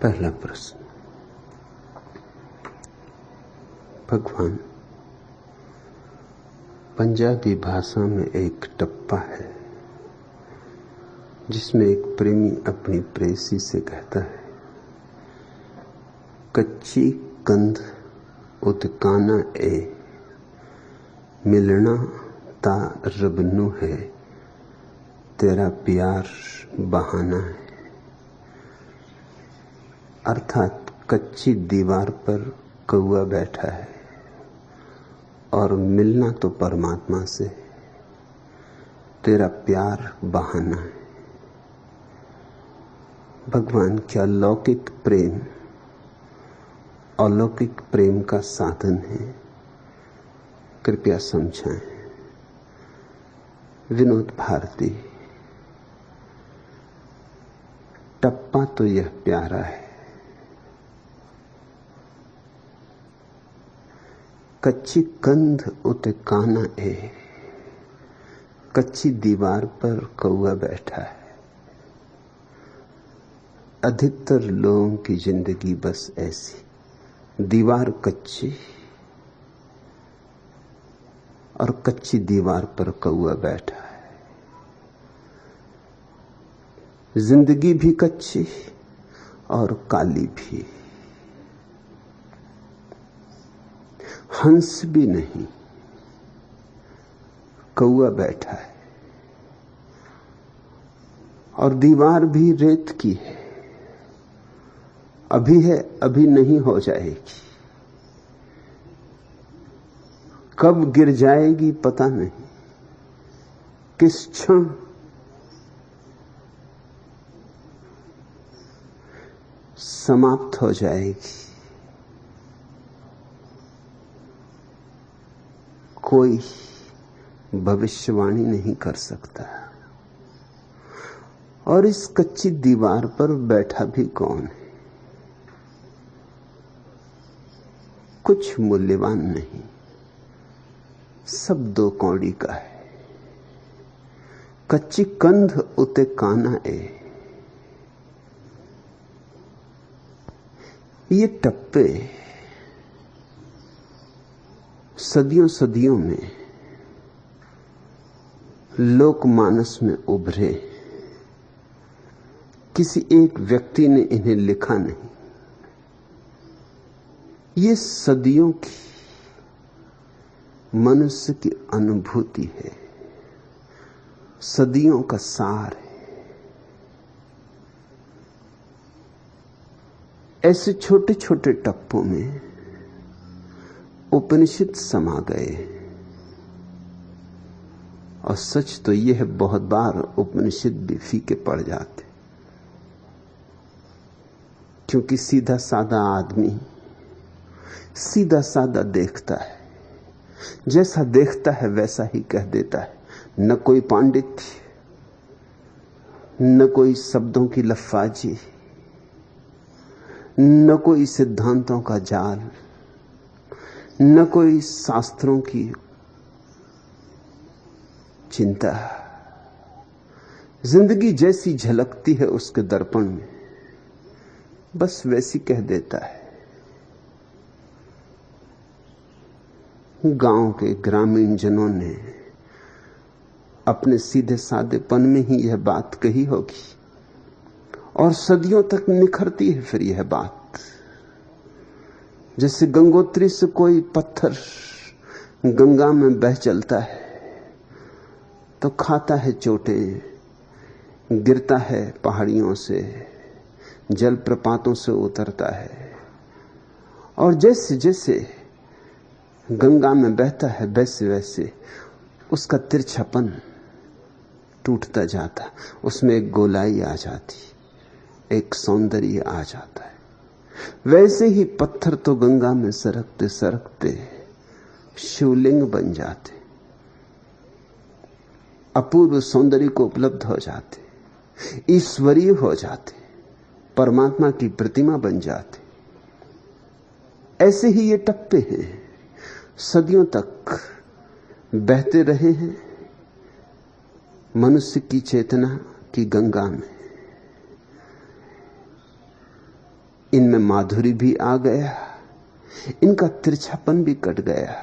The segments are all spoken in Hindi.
पहला प्रश्न। भगवान, पंजाबी भाषा में एक टप्पा है जिसमें एक प्रेमी अपनी प्रेयसी से कहता है, कच्ची कंध उतकाना ए मिलना ता रबनू है, तेरा प्यार बहाना है। अर्थात कच्ची दीवार पर कौआ बैठा है और मिलना तो परमात्मा से, तेरा प्यार बहाना है। भगवान, क्या लौकिक प्रेम अलौकिक प्रेम का साधन है? कृपया समझाएं। विनोद भारती। टप्पा तो यह प्यारा है, कच्ची कंध उते काना ए, कच्ची दीवार पर कौआ बैठा है। अधिकतर लोगों की जिंदगी बस ऐसी, दीवार कच्ची और कच्ची दीवार पर कौआ बैठा है। जिंदगी भी कच्ची और काली भी, हंस भी नहीं, कौआ बैठा है। और दीवार भी रेत की है, अभी है अभी नहीं हो जाएगी, कब गिर जाएगी पता नहीं, किस क्षण समाप्त हो जाएगी। कोई भविष्यवाणी नहीं कर सकता। और इस कच्ची दीवार पर बैठा भी कौन है? कुछ मूल्यवान नहीं, सब दो कौड़ी का है। कच्ची कंध उते काना ए, ये टप्पे सदियों सदियों में लोकमानस में उभरे। किसी एक व्यक्ति ने इन्हें लिखा नहीं, ये सदियों की मनुष्य की अनुभूति है, सदियों का सार है। ऐसे छोटे छोटे टप्पों में उपनिषद समा गए। और सच तो यह है, बहुत बार उपनिषद भी फीके पड़ जाते, क्योंकि सीधा साधा आदमी सीधा साधा देखता है, जैसा देखता है वैसा ही कह देता है। न कोई पांडित्य, न कोई शब्दों की लफ्फाजी, न कोई सिद्धांतों का जाल, न कोई शास्त्रों की चिंता। जिंदगी जैसी झलकती है उसके दर्पण में, बस वैसी कह देता है। गांव के ग्रामीण जनों ने अपने सीधे साधेपन में ही यह बात कही होगी, और सदियों तक निखरती है फिर यह बात। जैसे गंगोत्री से कोई पत्थर गंगा में बह चलता है तो खाता है चोटें, गिरता है पहाड़ियों से, जलप्रपातों से उतरता है, और जैसे जैसे गंगा में बहता है वैसे वैसे उसका तिरछापन टूटता जाता, उसमें एक गोलाई आ जाती, एक सौंदर्य आ जाता है। वैसे ही पत्थर तो गंगा में सरकते सरकते शिवलिंग बन जाते, अपूर्व सौंदर्य को उपलब्ध हो जाते, ईश्वरीय हो जाते, परमात्मा की प्रतिमा बन जाते। ऐसे ही ये टप्पे हैं, सदियों तक बहते रहे हैं मनुष्य की चेतना की गंगा में। माधुरी भी आ गया, इनका तिरछापन भी कट गया।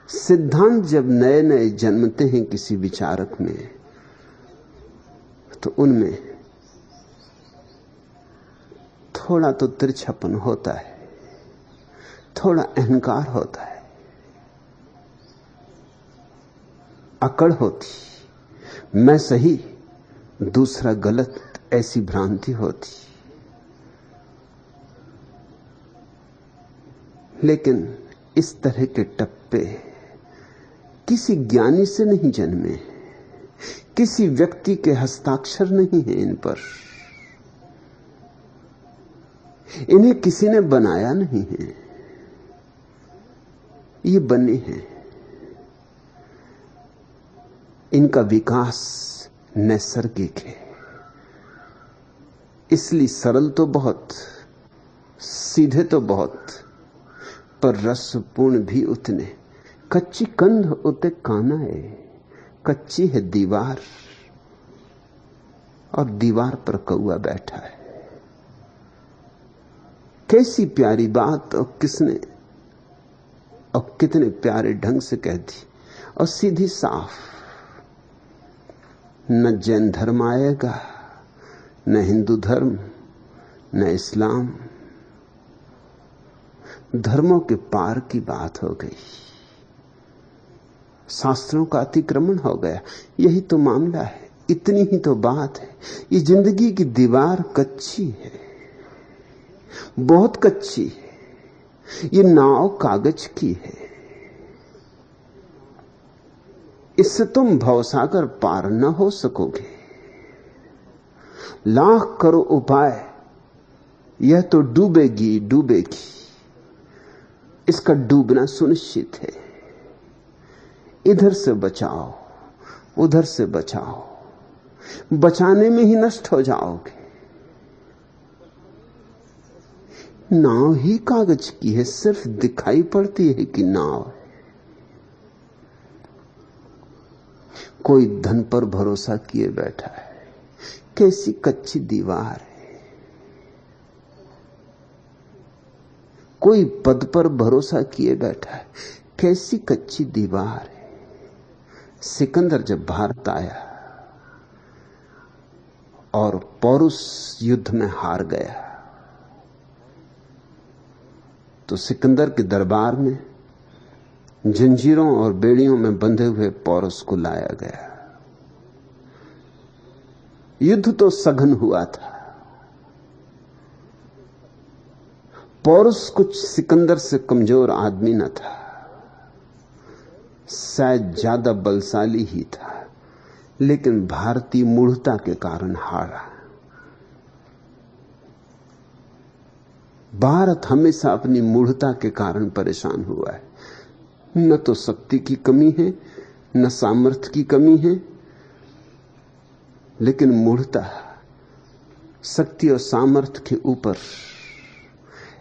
सिद्धांत जब नए नए जन्मते हैं किसी विचारक में, तो उनमें थोड़ा तो तिरछापन होता है, थोड़ा अहंकार होता है, अकड़ होती, मैं सही दूसरा गलत, ऐसी भ्रांति होती। लेकिन इस तरह के टप्पे किसी ज्ञानी से नहीं जन्मे, किसी व्यक्ति के हस्ताक्षर नहीं है इन पर, इन्हें किसी ने बनाया नहीं है, ये बने हैं। इनका विकास नैसर्गिक है, इसलिए सरल तो बहुत, सीधे तो बहुत, पर रसपूर्ण भी उतने। कच्ची कंध उते काना है, कच्ची है दीवार और दीवार पर कौआ बैठा है। कैसी प्यारी बात, और किसने और कितने प्यारे ढंग से कह दी, और सीधी साफ। न जैन धर्म आएगा, न हिंदू धर्म, न इस्लाम, धर्मों के पार की बात हो गई, शास्त्रों का अतिक्रमण हो गया। यही तो मामला है, इतनी ही तो बात है। ये जिंदगी की दीवार कच्ची है, बहुत कच्ची है। ये नाव कागज की है, इससे तुम भवसागर पार न हो सकोगे। लाख करो उपाय, यह तो डूबेगी डूबेगी, इसका डूबना सुनिश्चित है। इधर से बचाओ, उधर से बचाओ, बचाने में ही नष्ट हो जाओगे। नाव ही कागज की है, सिर्फ दिखाई पड़ती है कि नाव है। कोई धन पर भरोसा किए बैठा है, कैसी कच्ची दीवार है। कोई पद पर भरोसा किए बैठा है, कैसी कच्ची दीवार है। सिकंदर जब भारत आया और पौरुष युद्ध में हार गया, तो सिकंदर के दरबार में जंजीरों और बेड़ियों में बंधे हुए पौरुष को लाया गया। युद्ध तो सघन हुआ था। पौरुष कुछ सिकंदर से कमजोर आदमी न था, शायद ज्यादा बलशाली ही था, लेकिन भारतीय मूढ़ता के कारण हारा। भारत हमेशा अपनी मूढ़ता के कारण परेशान हुआ है। न तो शक्ति की कमी है, न सामर्थ्य की कमी है, लेकिन मूढ़ता शक्ति और सामर्थ्य के ऊपर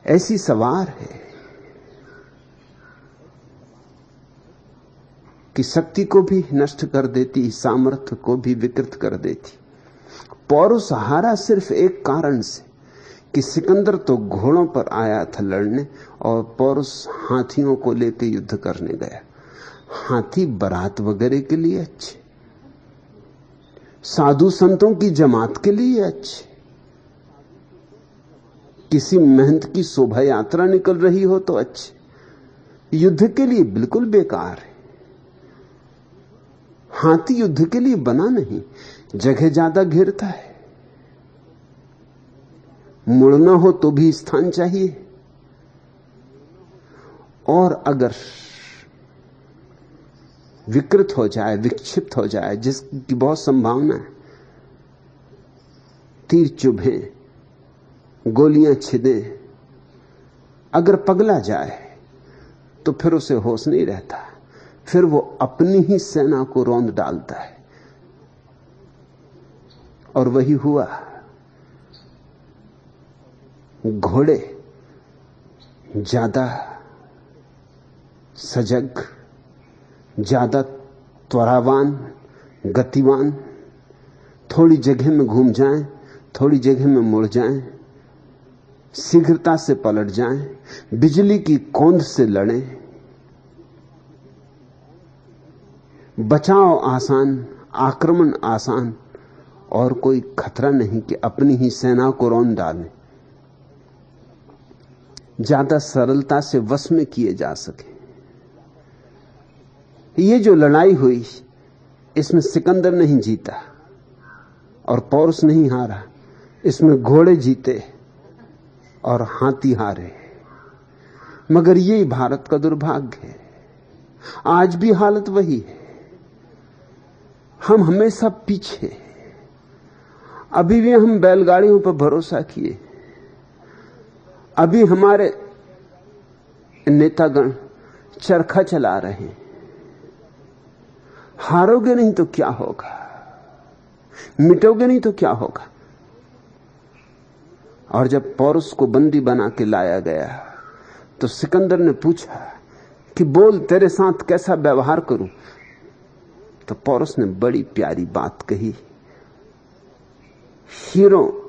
ऐसी सवार है कि शक्ति को भी नष्ट कर देती, सामर्थ्य को भी विकृत कर देती। पौरुष हारा सिर्फ एक कारण से कि सिकंदर तो घोड़ों पर आया था लड़ने, और पौरुष हाथियों को लेकर युद्ध करने गया। हाथी बारात वगैरह के लिए अच्छे, साधु संतों की जमात के लिए अच्छे, किसी महंत की शोभा यात्रा निकल रही हो तो अच्छे। युद्ध के लिए बिल्कुल बेकार है। हाथी युद्ध के लिए बना नहीं, जगह ज्यादा घेरता है, मुड़ना हो तो भी स्थान चाहिए, और अगर विकृत हो जाए, विक्षिप्त हो जाए, जिसकी बहुत संभावना है, तीर चुभे, गोलियां छिदे, अगर पगला जाए तो फिर उसे होश नहीं रहता, फिर वो अपनी ही सेना को रौंद डालता है। और वही हुआ। घोड़े ज्यादा सजग, ज्यादा त्वरावान, गतिवान, थोड़ी जगह में घूम जाएं, थोड़ी जगह में मुड़ जाएं, शीघ्रता से पलट जाएं, बिजली की कौंध से लड़ें। बचाव आसान, आक्रमण आसान, और कोई खतरा नहीं कि अपनी ही सेना को रौंद डालें। ज्यादा सरलता से वश में किए जा सके। ये जो लड़ाई हुई, इसमें सिकंदर नहीं जीता और पौरुष नहीं हारा, इसमें घोड़े जीते और हाथी हारे। मगर यही भारत का दुर्भाग्य है। आज भी हालत वही है, हम हमेशा पीछे। अभी भी हम बैलगाड़ियों पर भरोसा किए, अभी हमारे नेतागण चरखा चला रहे हैं। हारोगे नहीं तो क्या होगा, मिटोगे नहीं तो क्या होगा। और जब पौरुष को बंदी बना के लाया गया तो सिकंदर ने पूछा कि बोल, तेरे साथ कैसा व्यवहार करूं। तो पौरुष ने बड़ी प्यारी बात कही, हीरो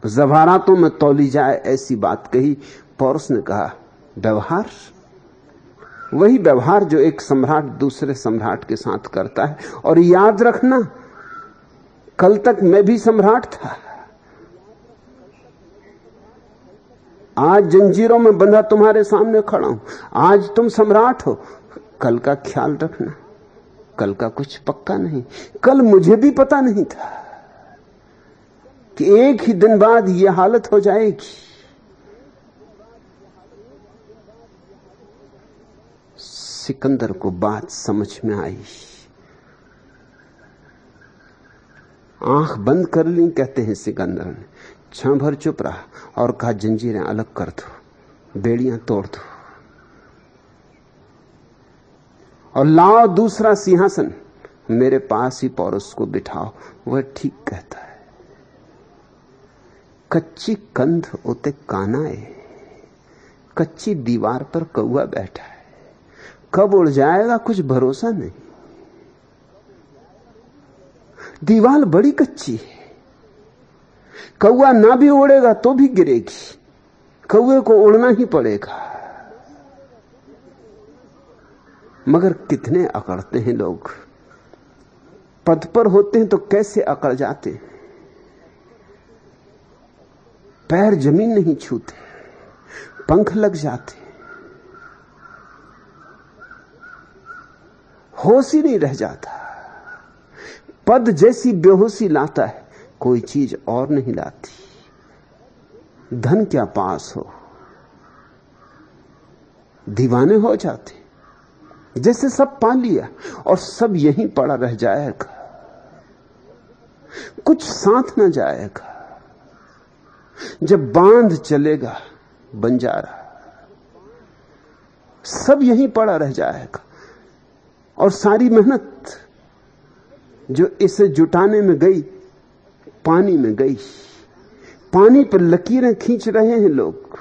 जवारातों में तौली जाए ऐसी बात कही। पौरुष ने कहा, व्यवहार? वही व्यवहार जो एक सम्राट दूसरे सम्राट के साथ करता है। और याद रखना, कल तक मैं भी सम्राट था। आज जंजीरों में बंधा तुम्हारे सामने खड़ा हूं, आज तुम सम्राट हो। कल का ख्याल रखना, कल का कुछ पक्का नहीं। कल मुझे भी पता नहीं था कि एक ही दिन बाद यह हालत हो जाएगी। सिकंदर को बात समझ में आई। आंख बंद कर ली, कहते हैं सिकंदर ने। क्षण भर चुप रहा और कहा, जंजीरें अलग कर दो, बेड़ियां तोड़ दो और लाओ दूसरा सिंहासन, मेरे पास ही पौरुष को बिठाओ। वह ठीक कहता है। कच्ची कंध उते कानाए, कच्ची दीवार पर कौआ बैठा है, कब उड़ जाएगा कुछ भरोसा नहीं। दीवार बड़ी कच्ची है, कौआ ना भी उड़ेगा तो भी गिरेगी, कौए को उड़ना ही पड़ेगा। मगर कितने अकड़ते हैं लोग, पद पर होते हैं तो कैसे अकड़ जाते हैं। पैर जमीन नहीं छूते, पंख लग जाते, होश ही नहीं रह जाता। पद जैसी बेहोशी लाता है, कोई चीज और नहीं लाती। धन क्या पास हो, दीवाने हो जाते, जैसे सब पा लिया और सब यहीं पड़ा रह जाएगा, कुछ साथ ना जाएगा। जब बांध चलेगा बंजारा, सब यहीं पड़ा रह जाएगा। और सारी मेहनत जो इसे जुटाने में गई, पानी में गई। पानी पर लकीरें खींच रहे हैं लोग,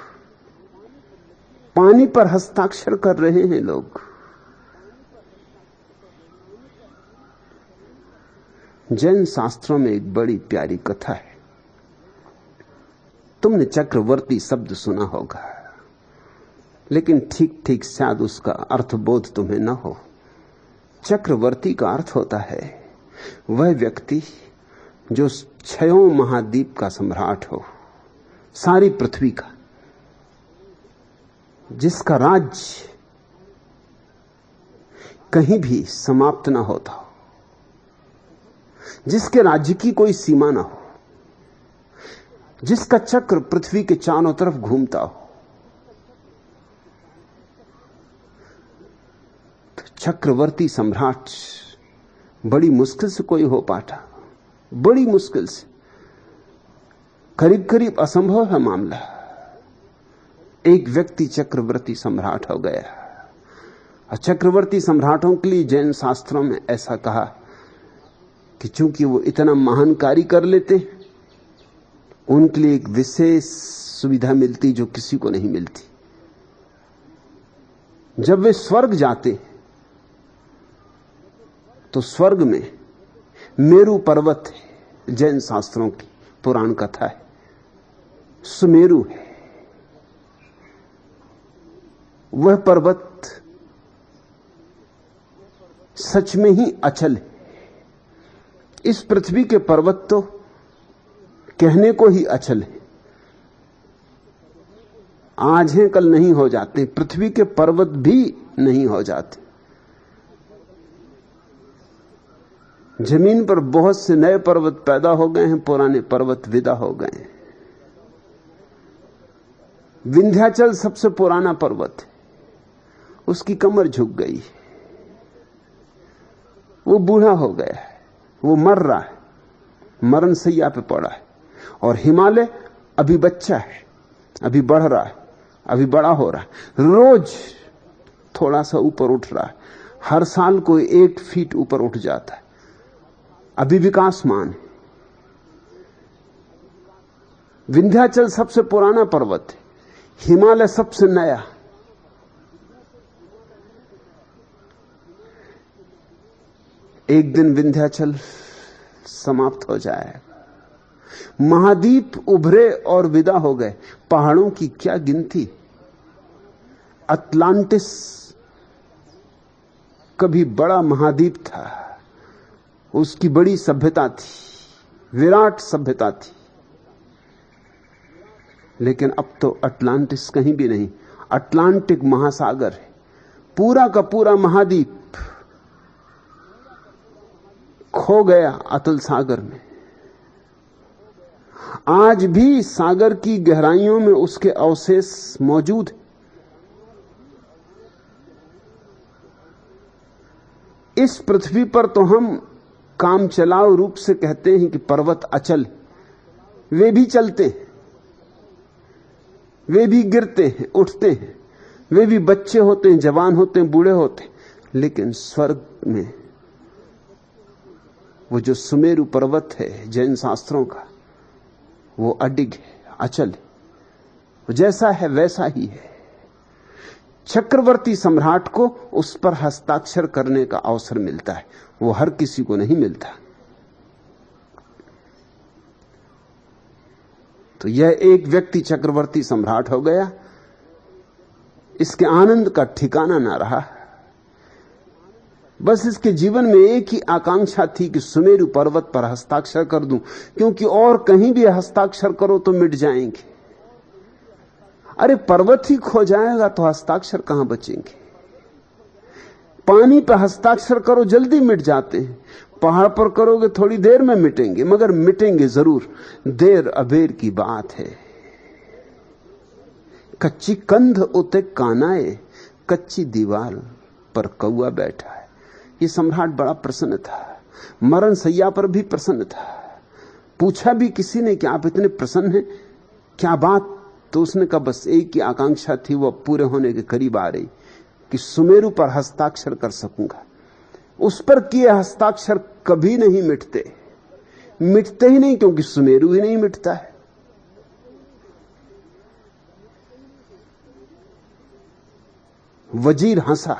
पानी पर हस्ताक्षर कर रहे हैं लोग। जैन शास्त्रों में एक बड़ी प्यारी कथा है। तुमने चक्रवर्ती शब्द सुना होगा, लेकिन ठीक ठीक शायद उसका अर्थबोध तुम्हें न हो। चक्रवर्ती का अर्थ होता है वह व्यक्ति जो छयों महाद्वीप का सम्राट हो, सारी पृथ्वी का, जिसका राज्य कहीं भी समाप्त ना होता हो, जिसके राज्य की कोई सीमा ना हो, जिसका चक्र पृथ्वी के चारों तरफ घूमता हो। तो चक्रवर्ती सम्राट बड़ी मुश्किल से कोई हो पाता, बड़ी मुश्किल से, करीब करीब असंभव है मामला। एक व्यक्ति चक्रवर्ती सम्राट हो गया। और चक्रवर्ती सम्राटों के लिए जैन शास्त्रों में ऐसा कहा कि चूंकि वो इतना महान कार्य कर लेते, उनके लिए एक विशेष सुविधा मिलती जो किसी को नहीं मिलती। जब वे स्वर्ग जाते तो स्वर्ग में मेरु पर्वत है, जैन शास्त्रों की पुराण कथा है, सुमेरु है। वह पर्वत सच में ही अचल है। इस पृथ्वी के पर्वत तो कहने को ही अचल है, आज हैं कल नहीं हो जाते। पृथ्वी के पर्वत भी नहीं हो जाते। जमीन पर बहुत से नए पर्वत पैदा हो गए हैं, पुराने पर्वत विदा हो गए हैं। विंध्याचल सबसे पुराना पर्वत है, उसकी कमर झुक गई है, वो बूढ़ा हो गया है, वो मर रहा है, मरण सैया पे पड़ा है। और हिमालय अभी बच्चा है, अभी बढ़ रहा है, अभी बड़ा हो रहा है, रोज थोड़ा सा ऊपर उठ रहा है, हर साल कोई 1 फीट ऊपर उठ जाता है, अभी विकासमान है। विंध्याचल सबसे पुराना पर्वत है, हिमालय सबसे नया। एक दिन विंध्याचल समाप्त हो जाएगा, महाद्वीप उभरे और विदा हो गए। पहाड़ों की क्या गिनती। अटलांटिस कभी बड़ा महाद्वीप था, उसकी बड़ी सभ्यता थी, विराट सभ्यता थी, लेकिन अब तो अटलांटिस कहीं भी नहीं। अटलांटिक महासागर है, पूरा का पूरा महाद्वीप खो गया अतल सागर में। आज भी सागर की गहराइयों में उसके अवशेष मौजूद हैं। इस पृथ्वी पर तो हम काम चलाओ रूप से कहते हैं कि पर्वत अचल, वे भी चलते हैं, वे भी गिरते हैं, उठते हैं, वे भी बच्चे होते हैं, जवान होते हैं, बूढ़े होते हैं। लेकिन स्वर्ग में वो जो सुमेरु पर्वत है जैन शास्त्रों का, वो अडिग है, अचल है, वो जैसा है वैसा ही है। चक्रवर्ती सम्राट को उस पर हस्ताक्षर करने का अवसर मिलता है, वो हर किसी को नहीं मिलता। तो यह एक व्यक्ति चक्रवर्ती सम्राट हो गया, इसके आनंद का ठिकाना ना रहा। बस इसके जीवन में एक ही आकांक्षा थी कि सुमेरु पर्वत पर हस्ताक्षर कर दूं, क्योंकि और कहीं भी हस्ताक्षर करो तो मिट जाएंगे। अरे पर्वत ही खो जाएगा तो हस्ताक्षर कहां बचेंगे। पानी पर हस्ताक्षर करो जल्दी मिट जाते हैं, पहाड़ पर करोगे थोड़ी देर में मिटेंगे, मगर मिटेंगे जरूर। देर अबेर की बात है। कच्ची कंध उते कानाए, कच्ची दीवार पर कौआ बैठा है। ये सम्राट बड़ा प्रसन्न था, मरण सैया पर भी प्रसन्न था। पूछा भी किसी ने कि आप इतने प्रसन्न हैं, क्या बात? तो उसने कहा बस एक ही आकांक्षा थी, वो पूरे होने के करीब आ रही, कि सुमेरु पर हस्ताक्षर कर सकूंगा। उस पर किए हस्ताक्षर कभी नहीं मिटते, मिटते ही नहीं, क्योंकि सुमेरु ही नहीं मिटता है। वजीर हंसा।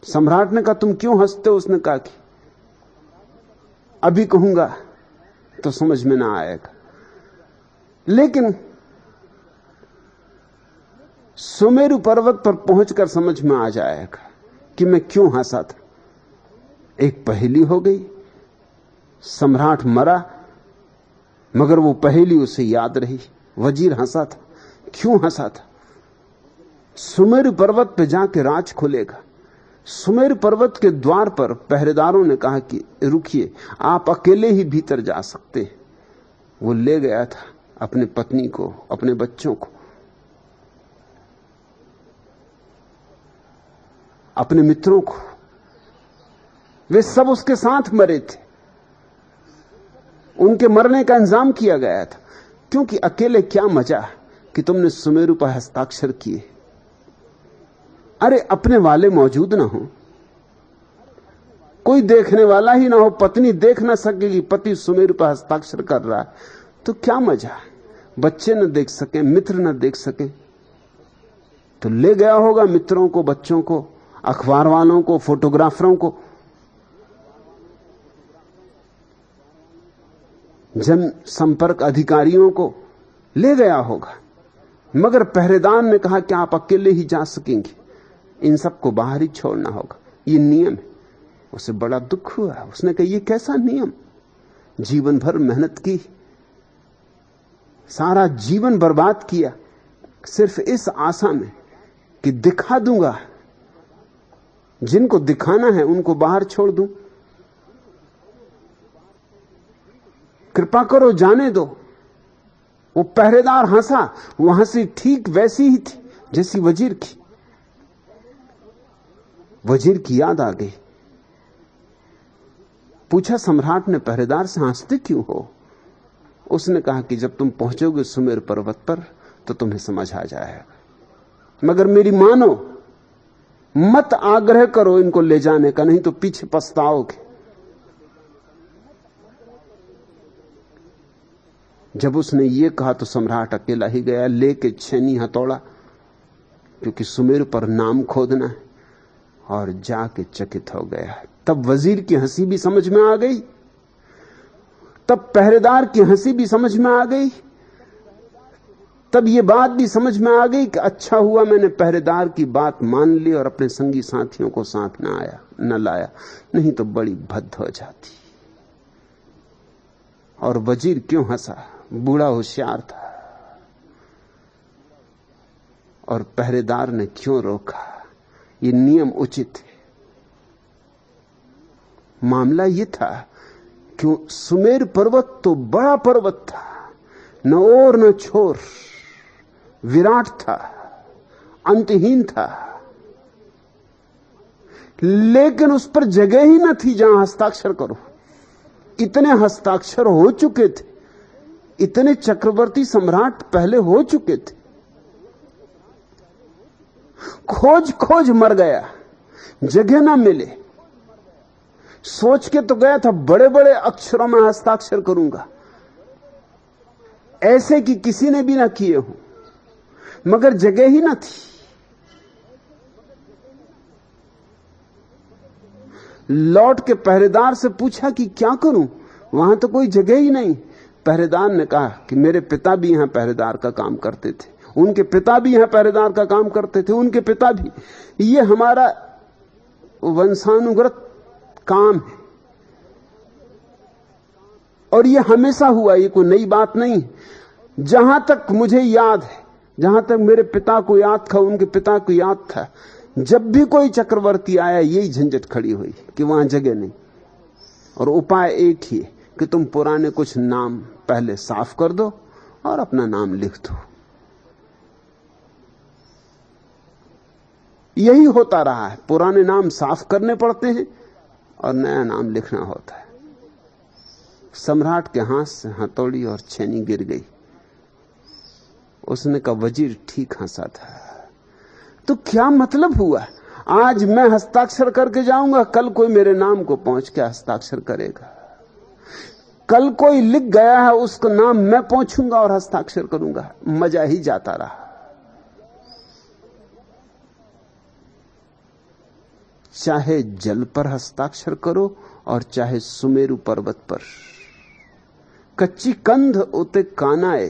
सम्राट ने कहा तुम क्यों हंसते हो? उसने कहा कि अभी कहूंगा तो समझ में ना आएगा, लेकिन सुमेरु पर्वत पर पहुंचकर समझ में आ जाएगा कि मैं क्यों हंसा था। एक पहेली हो गई। सम्राट मरा, मगर वो पहेली उसे याद रही। वजीर हंसा था, क्यों हंसा था? सुमेरु पर्वत पे जाके राज खुलेगा। सुमेरु पर्वत के द्वार पर पहरेदारों ने कहा कि रुकिए, आप अकेले ही भीतर जा सकते हैं। वो ले गया था अपने पत्नी को, अपने बच्चों को, अपने मित्रों को। वे सब उसके साथ मरे थे, उनके मरने का इंतजाम किया गया था, क्योंकि अकेले क्या मजा कि तुमने सुमेरु पर हस्ताक्षर किए। अरे अपने वाले मौजूद ना हो, कोई देखने वाला ही ना हो, पत्नी देख ना सकेगी पति सुमेरु पर हस्ताक्षर कर रहा है, तो क्या मजा। बच्चे न देख सके, मित्र न देख सके, तो ले गया होगा मित्रों को, बच्चों को, अखबार वालों को, फोटोग्राफरों को, जन संपर्क अधिकारियों को ले गया होगा। मगर पहरेदार ने कहा कि आप अकेले ही जा सकेंगे, इन सबको बाहर ही छोड़ना होगा, ये नियम है। उसे बड़ा दुख हुआ। उसने कहा ये कैसा नियम, जीवन भर मेहनत की, सारा जीवन बर्बाद किया सिर्फ इस आशा में कि दिखा दूंगा, जिनको दिखाना है उनको बाहर छोड़ दूं, कृपा करो जाने दो। वो पहरेदार हंसा। वो हंसी ठीक वैसी ही थी जैसी वजीर की। वजीर की याद आ गई। पूछा सम्राट ने पहरेदार से, हंसते क्यों हो? उसने कहा कि जब तुम पहुंचोगे सुमेर पर्वत पर तो तुम्हें समझ आ जाएगा, मगर मेरी मानो, मत आग्रह करो इनको ले जाने का, नहीं तो पीछे पछताओगे। जब उसने ये कहा तो सम्राट अकेला ही गया, लेके छेनी हथौड़ा, क्योंकि सुमेर पर नाम खोदना है, और जाके चकित हो गया। तब वजीर की हंसी भी समझ में आ गई, तब पहरेदार की हंसी भी समझ में आ गई, तब ये बात भी समझ में आ गई कि अच्छा हुआ मैंने पहरेदार की बात मान ली और अपने संगी साथियों को साथ न लाया, नहीं तो बड़ी भद्द हो जाती। और वजीर क्यों हंसा? बूढ़ा होशियार था। और पहरेदार ने क्यों रोका? ये नियम उचित है। मामला ये था कि सुमेर पर्वत तो बड़ा पर्वत था, न ओर न छोर, विराट था, अंतहीन था, लेकिन उस पर जगह ही न थी जहां हस्ताक्षर करो। इतने हस्ताक्षर हो चुके थे, इतने चक्रवर्ती सम्राट पहले हो चुके थे। खोज खोज मर गया, जगह ना मिले। सोच के तो गया था बड़े बड़े अक्षरों में हस्ताक्षर करूंगा, ऐसे कि किसी ने भी ना किए हो, मगर जगह ही ना थी। लौट के पहरेदार से पूछा कि क्या करूं, वहां तो कोई जगह ही नहीं। पहरेदार ने कहा कि मेरे पिता भी यहां पहरेदार का काम करते थे, उनके पिता भी यहां पहरेदार का काम करते थे, उनके पिता भी। ये हमारा वंशानुगत काम है और ये हमेशा हुआ, ये कोई नई बात नहीं। जहां तक मुझे याद है, जहां तक मेरे पिता को याद था, उनके पिता को याद था, जब भी कोई चक्रवर्ती आया यही झंझट खड़ी हुई कि वहां जगह नहीं। और उपाय एक ही है कि तुम पुराने कुछ नाम पहले साफ कर दो और अपना नाम लिख दो। यही होता रहा है, पुराने नाम साफ करने पड़ते हैं और नया नाम लिखना होता है। सम्राट के हाथ से हथौड़ी और छेनी गिर गई। उसने कहा वजीर ठीक हंसा था। तो क्या मतलब हुआ? आज मैं हस्ताक्षर करके जाऊंगा, कल कोई मेरे नाम को पहुंच के हस्ताक्षर करेगा। कल कोई लिख गया है, उसका नाम मैं पहुंचूंगा और हस्ताक्षर करूंगा। मजा ही जाता रहा। चाहे जल पर हस्ताक्षर करो और चाहे सुमेरु पर्वत पर। कच्ची कंध उते कानाए,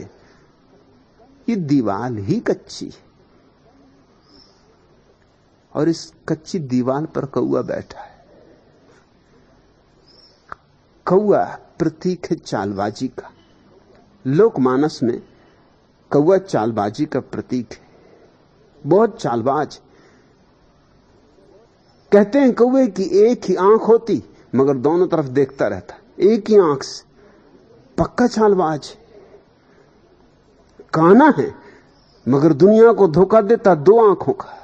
ये दीवार ही कच्ची, और इस कच्ची दीवार पर कौआ बैठा है। कौआ प्रतीक है चालबाजी का। लोकमानस में कौआ चालबाजी का प्रतीक है, बहुत चालबाज। कहते हैं कौवे की एक ही आंख होती मगर दोनों तरफ देखता रहता, एक ही आंख से। पक्का चालबाज। काना है मगर दुनिया को धोखा देता दो आंखों का।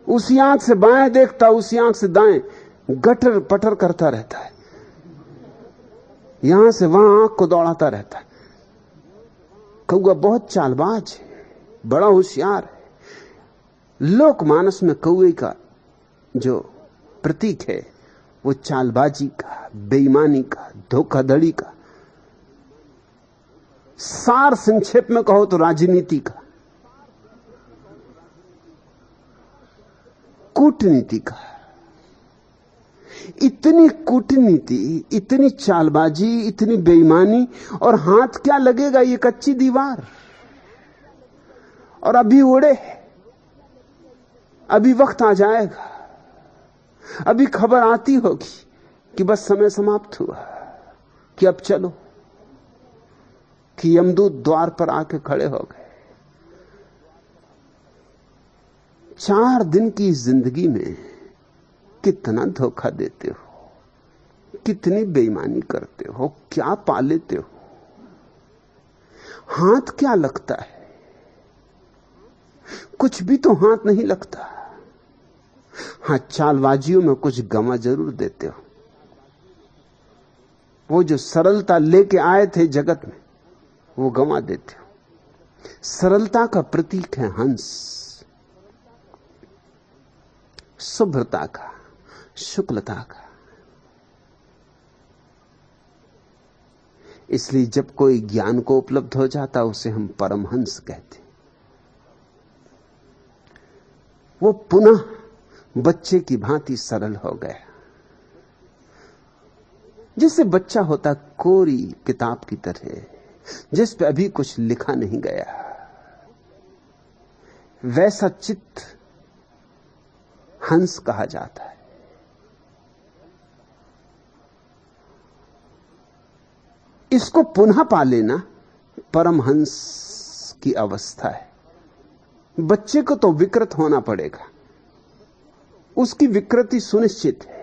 उसी आंख से बाएं देखता, उसी आंख से दाएं, गटर पटर करता रहता है, यहां से वहां आंख को दौड़ाता रहता है। कौआ बहुत चालबाज है, बड़ा होशियार है। लोकमानस में कौए का जो प्रतीक है वो चालबाजी का, बेईमानी का, धोखाधड़ी का, सार संक्षेप में कहो तो राजनीति का, कूटनीति का। इतनी कूटनीति, इतनी चालबाजी, इतनी बेईमानी, और हाथ क्या लगेगा? ये कच्ची दीवार। और अभी उड़े, अभी वक्त आ जाएगा, अभी खबर आती होगी कि बस समय समाप्त हुआ, कि अब चलो, कि यमदूत द्वार पर आके खड़े हो गए। 4 दिन की जिंदगी में कितना धोखा देते हो, कितनी बेईमानी करते हो, क्या पा लेते हो। हाथ क्या लगता है, कुछ भी तो हाथ नहीं लगता। हां, चालबाजियों में कुछ गंवा जरूर देते हो। वो जो सरलता लेके आए थे जगत में, वो गंवा देते हो। सरलता का प्रतीक है हंस, शुभ्रता का, शुक्लता का। इसलिए जब कोई ज्ञान को उपलब्ध हो जाता, उसे हम परमहंस कहते। वो पुनः बच्चे की भांति सरल हो गया। जिससे बच्चा होता कोरी किताब की तरह, जिस पे अभी कुछ लिखा नहीं गया, वैसा चित्त हंस कहा जाता है। इसको पुनः पा लेना परमहंस की अवस्था है। बच्चे को तो विकृत होना पड़ेगा, उसकी विकृति सुनिश्चित है,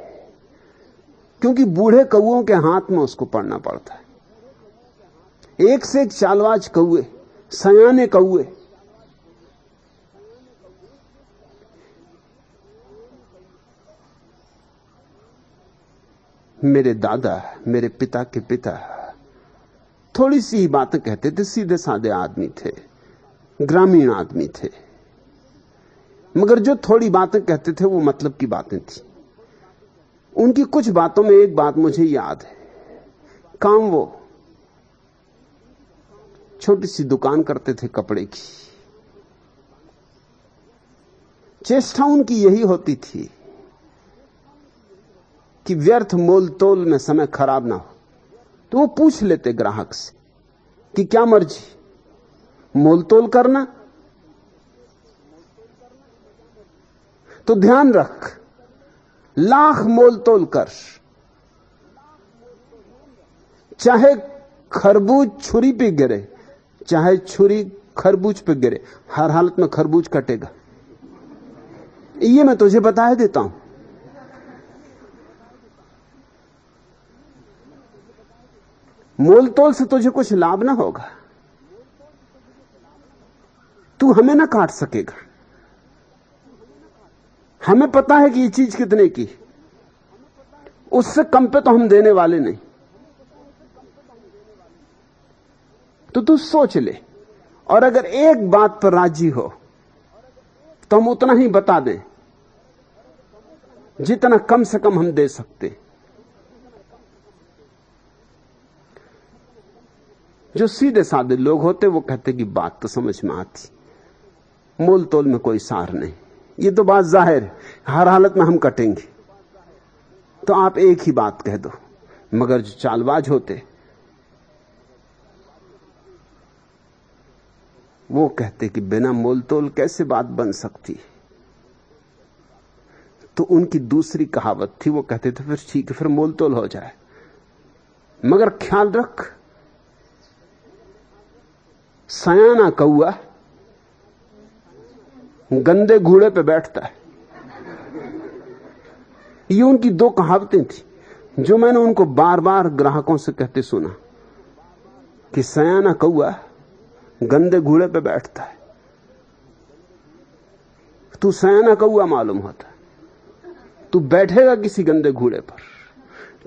क्योंकि बूढ़े कौओं के हाथ में उसको पड़ना पड़ता है। एक से एक चालबाज कौए, सयाने कौए। मेरे दादा, मेरे पिता के पिता थोड़ी सी ही बातें कहते थे, सीधे साधे आदमी थे, ग्रामीण आदमी थे, मगर जो थोड़ी बातें कहते थे वो मतलब की बातें थी। उनकी कुछ बातों में एक बात मुझे याद है। काम वो छोटी सी दुकान करते थे कपड़े की। चेष्टा उनकी यही होती थी कि व्यर्थ मोल तोल में समय खराब ना हो। तो वो पूछ लेते ग्राहक से कि क्या मर्जी, मोल तोल करना? तो ध्यान रख, लाख मोल तोल कर, चाहे खरबूज छुरी पे गिरे, चाहे छुरी खरबूज पे गिरे, हर हालत में खरबूज कटेगा। ये मैं तुझे बता देता हूं। मोल तोल से तुझे कुछ लाभ ना होगा, तू हमें ना काट सकेगा। हमें पता है कि ये चीज कितने की, उससे कम पे तो हम देने वाले नहीं। तो तू सोच ले, और अगर एक बात पर राजी हो तो हम उतना ही बता दें जितना कम से कम हम दे सकते। जो सीधे साधे लोग होते वो कहते कि बात तो समझ में आती, मोल तोल में कोई सार नहीं, ये तो बात जाहिर है, हर हालत में हम कटेंगे, तो आप एक ही बात कह दो। मगर जो चालबाज होते वो कहते कि बिना मोल तोल कैसे बात बन सकती। तो उनकी दूसरी कहावत थी, वो कहते थे फिर ठीक है, फिर मोल तोल हो जाए, मगर ख्याल रख, सयाना कौआ गंदे घोड़े पे बैठता है। ये उनकी 2 कहावतें थी जो मैंने उनको बार बार ग्राहकों से कहते सुना कि सयाना कौआ गंदे घोड़े पे बैठता है। तू सयाना कौआ मालूम होता, तू बैठेगा किसी गंदे घोड़े पर,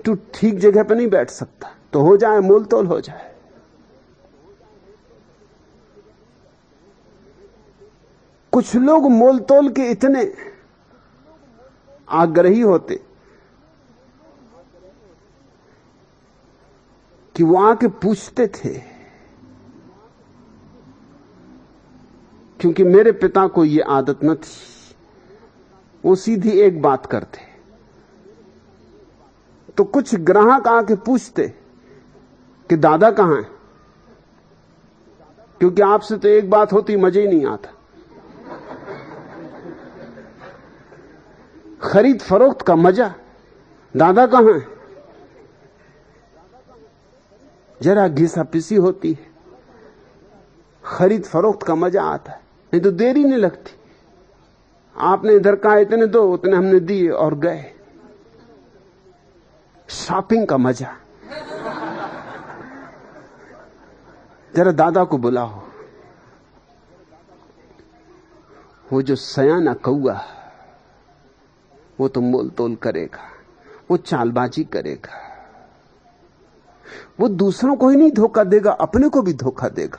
तू ठीक जगह पे नहीं बैठ सकता, तो हो जाए मोल तोल हो जाए। कुछ लोग मोल तोल के इतने आग्रही होते कि वो आके पूछते थे, क्योंकि मेरे पिता को ये आदत न थी, वो सीधी एक बात करते। तो कुछ ग्राहक आके पूछते कि दादा कहां है, क्योंकि आपसे तो एक बात होती मजे ही नहीं आता, खरीद फरोख्त का मजा दादा कहां है? जरा घिसा पिसी होती है, खरीद फरोख्त का मजा आता है, नहीं तो देरी नहीं लगती। आपने इधर कहा इतने दो, उतने हमने दिए और गए। शॉपिंग का मजा। जरा दादा को बुलाओ। वो जो सयाना कौआ, वो तो मोल तोल करेगा, वो चालबाजी करेगा, वो दूसरों को ही नहीं धोखा देगा, अपने को भी धोखा देगा।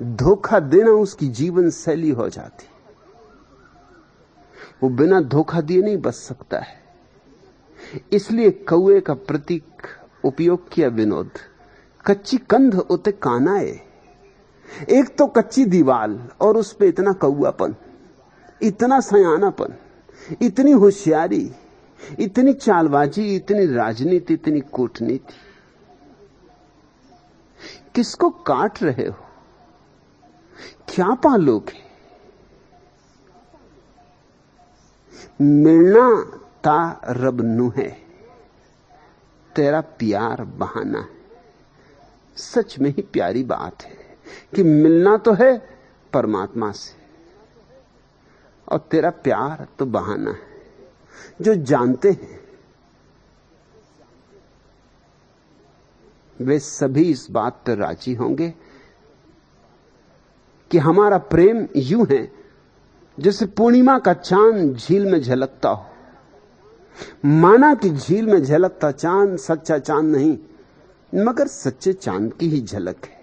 धोखा देना उसकी जीवन शैली हो जाती। वो बिना धोखा दिए नहीं बच सकता है। इसलिए कौए का प्रतीक उपयोग किया विनोद। कच्ची कंध उते कानाए। एक तो कच्ची दीवाल और उस पे इतना कौआपन, इतना सयानापन, इतनी होशियारी, इतनी चालबाजी, इतनी राजनीति, इतनी कूटनीति। किसको काट रहे हो? क्या पालोगे? मिलना ता रब नु है, तेरा प्यार बहाना है। सच में ही प्यारी बात है कि मिलना तो है परमात्मा से और तेरा प्यार तो बहाना है। जो जानते हैं वे सभी इस बात पर राजी होंगे कि हमारा प्रेम यूं है जैसे पूर्णिमा का चांद झील में झलकता हो। माना कि झील में झलकता चांद सच्चा चांद नहीं, मगर सच्चे चांद की ही झलक है।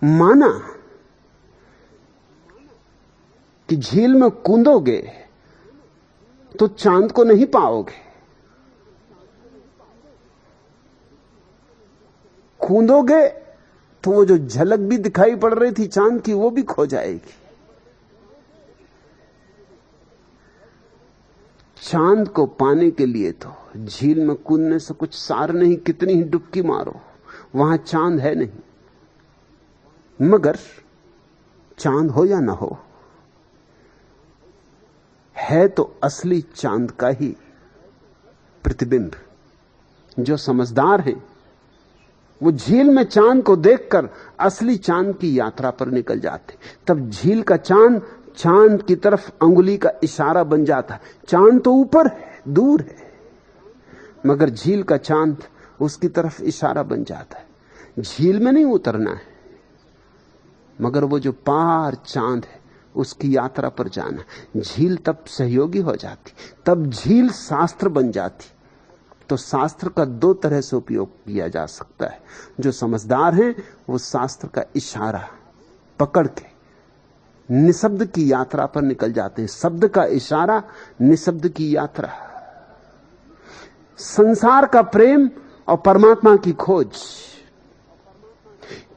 माना कि झील में कूदोगे तो चांद को नहीं पाओगे, कूदोगे तो वो जो झलक भी दिखाई पड़ रही थी चांद की, वो भी खो जाएगी। चांद को पाने के लिए तो झील में कूदने से कुछ सार नहीं, कितनी ही डुबकी मारो वहां चांद है नहीं। मगर चांद हो या ना हो, है तो असली चांद का ही प्रतिबिंब। जो समझदार हैं वो झील में चांद को देखकर असली चांद की यात्रा पर निकल जाते। तब झील का चांद चांद की तरफ अंगुली का इशारा बन जाता है। चांद तो ऊपर है, दूर है, मगर झील का चांद उसकी तरफ इशारा बन जाता है। झील में नहीं उतरना है, मगर वो जो पार चांद है उसकी यात्रा पर जाना। झील तब सहयोगी हो जाती, तब झील शास्त्र बन जाती। तो शास्त्र का दो तरह से उपयोग किया जा सकता है। जो समझदार हैं वो शास्त्र का इशारा पकड़ के निशब्द की यात्रा पर निकल जाते हैं। शब्द का इशारा, निशब्द की यात्रा। संसार का प्रेम और परमात्मा की खोज।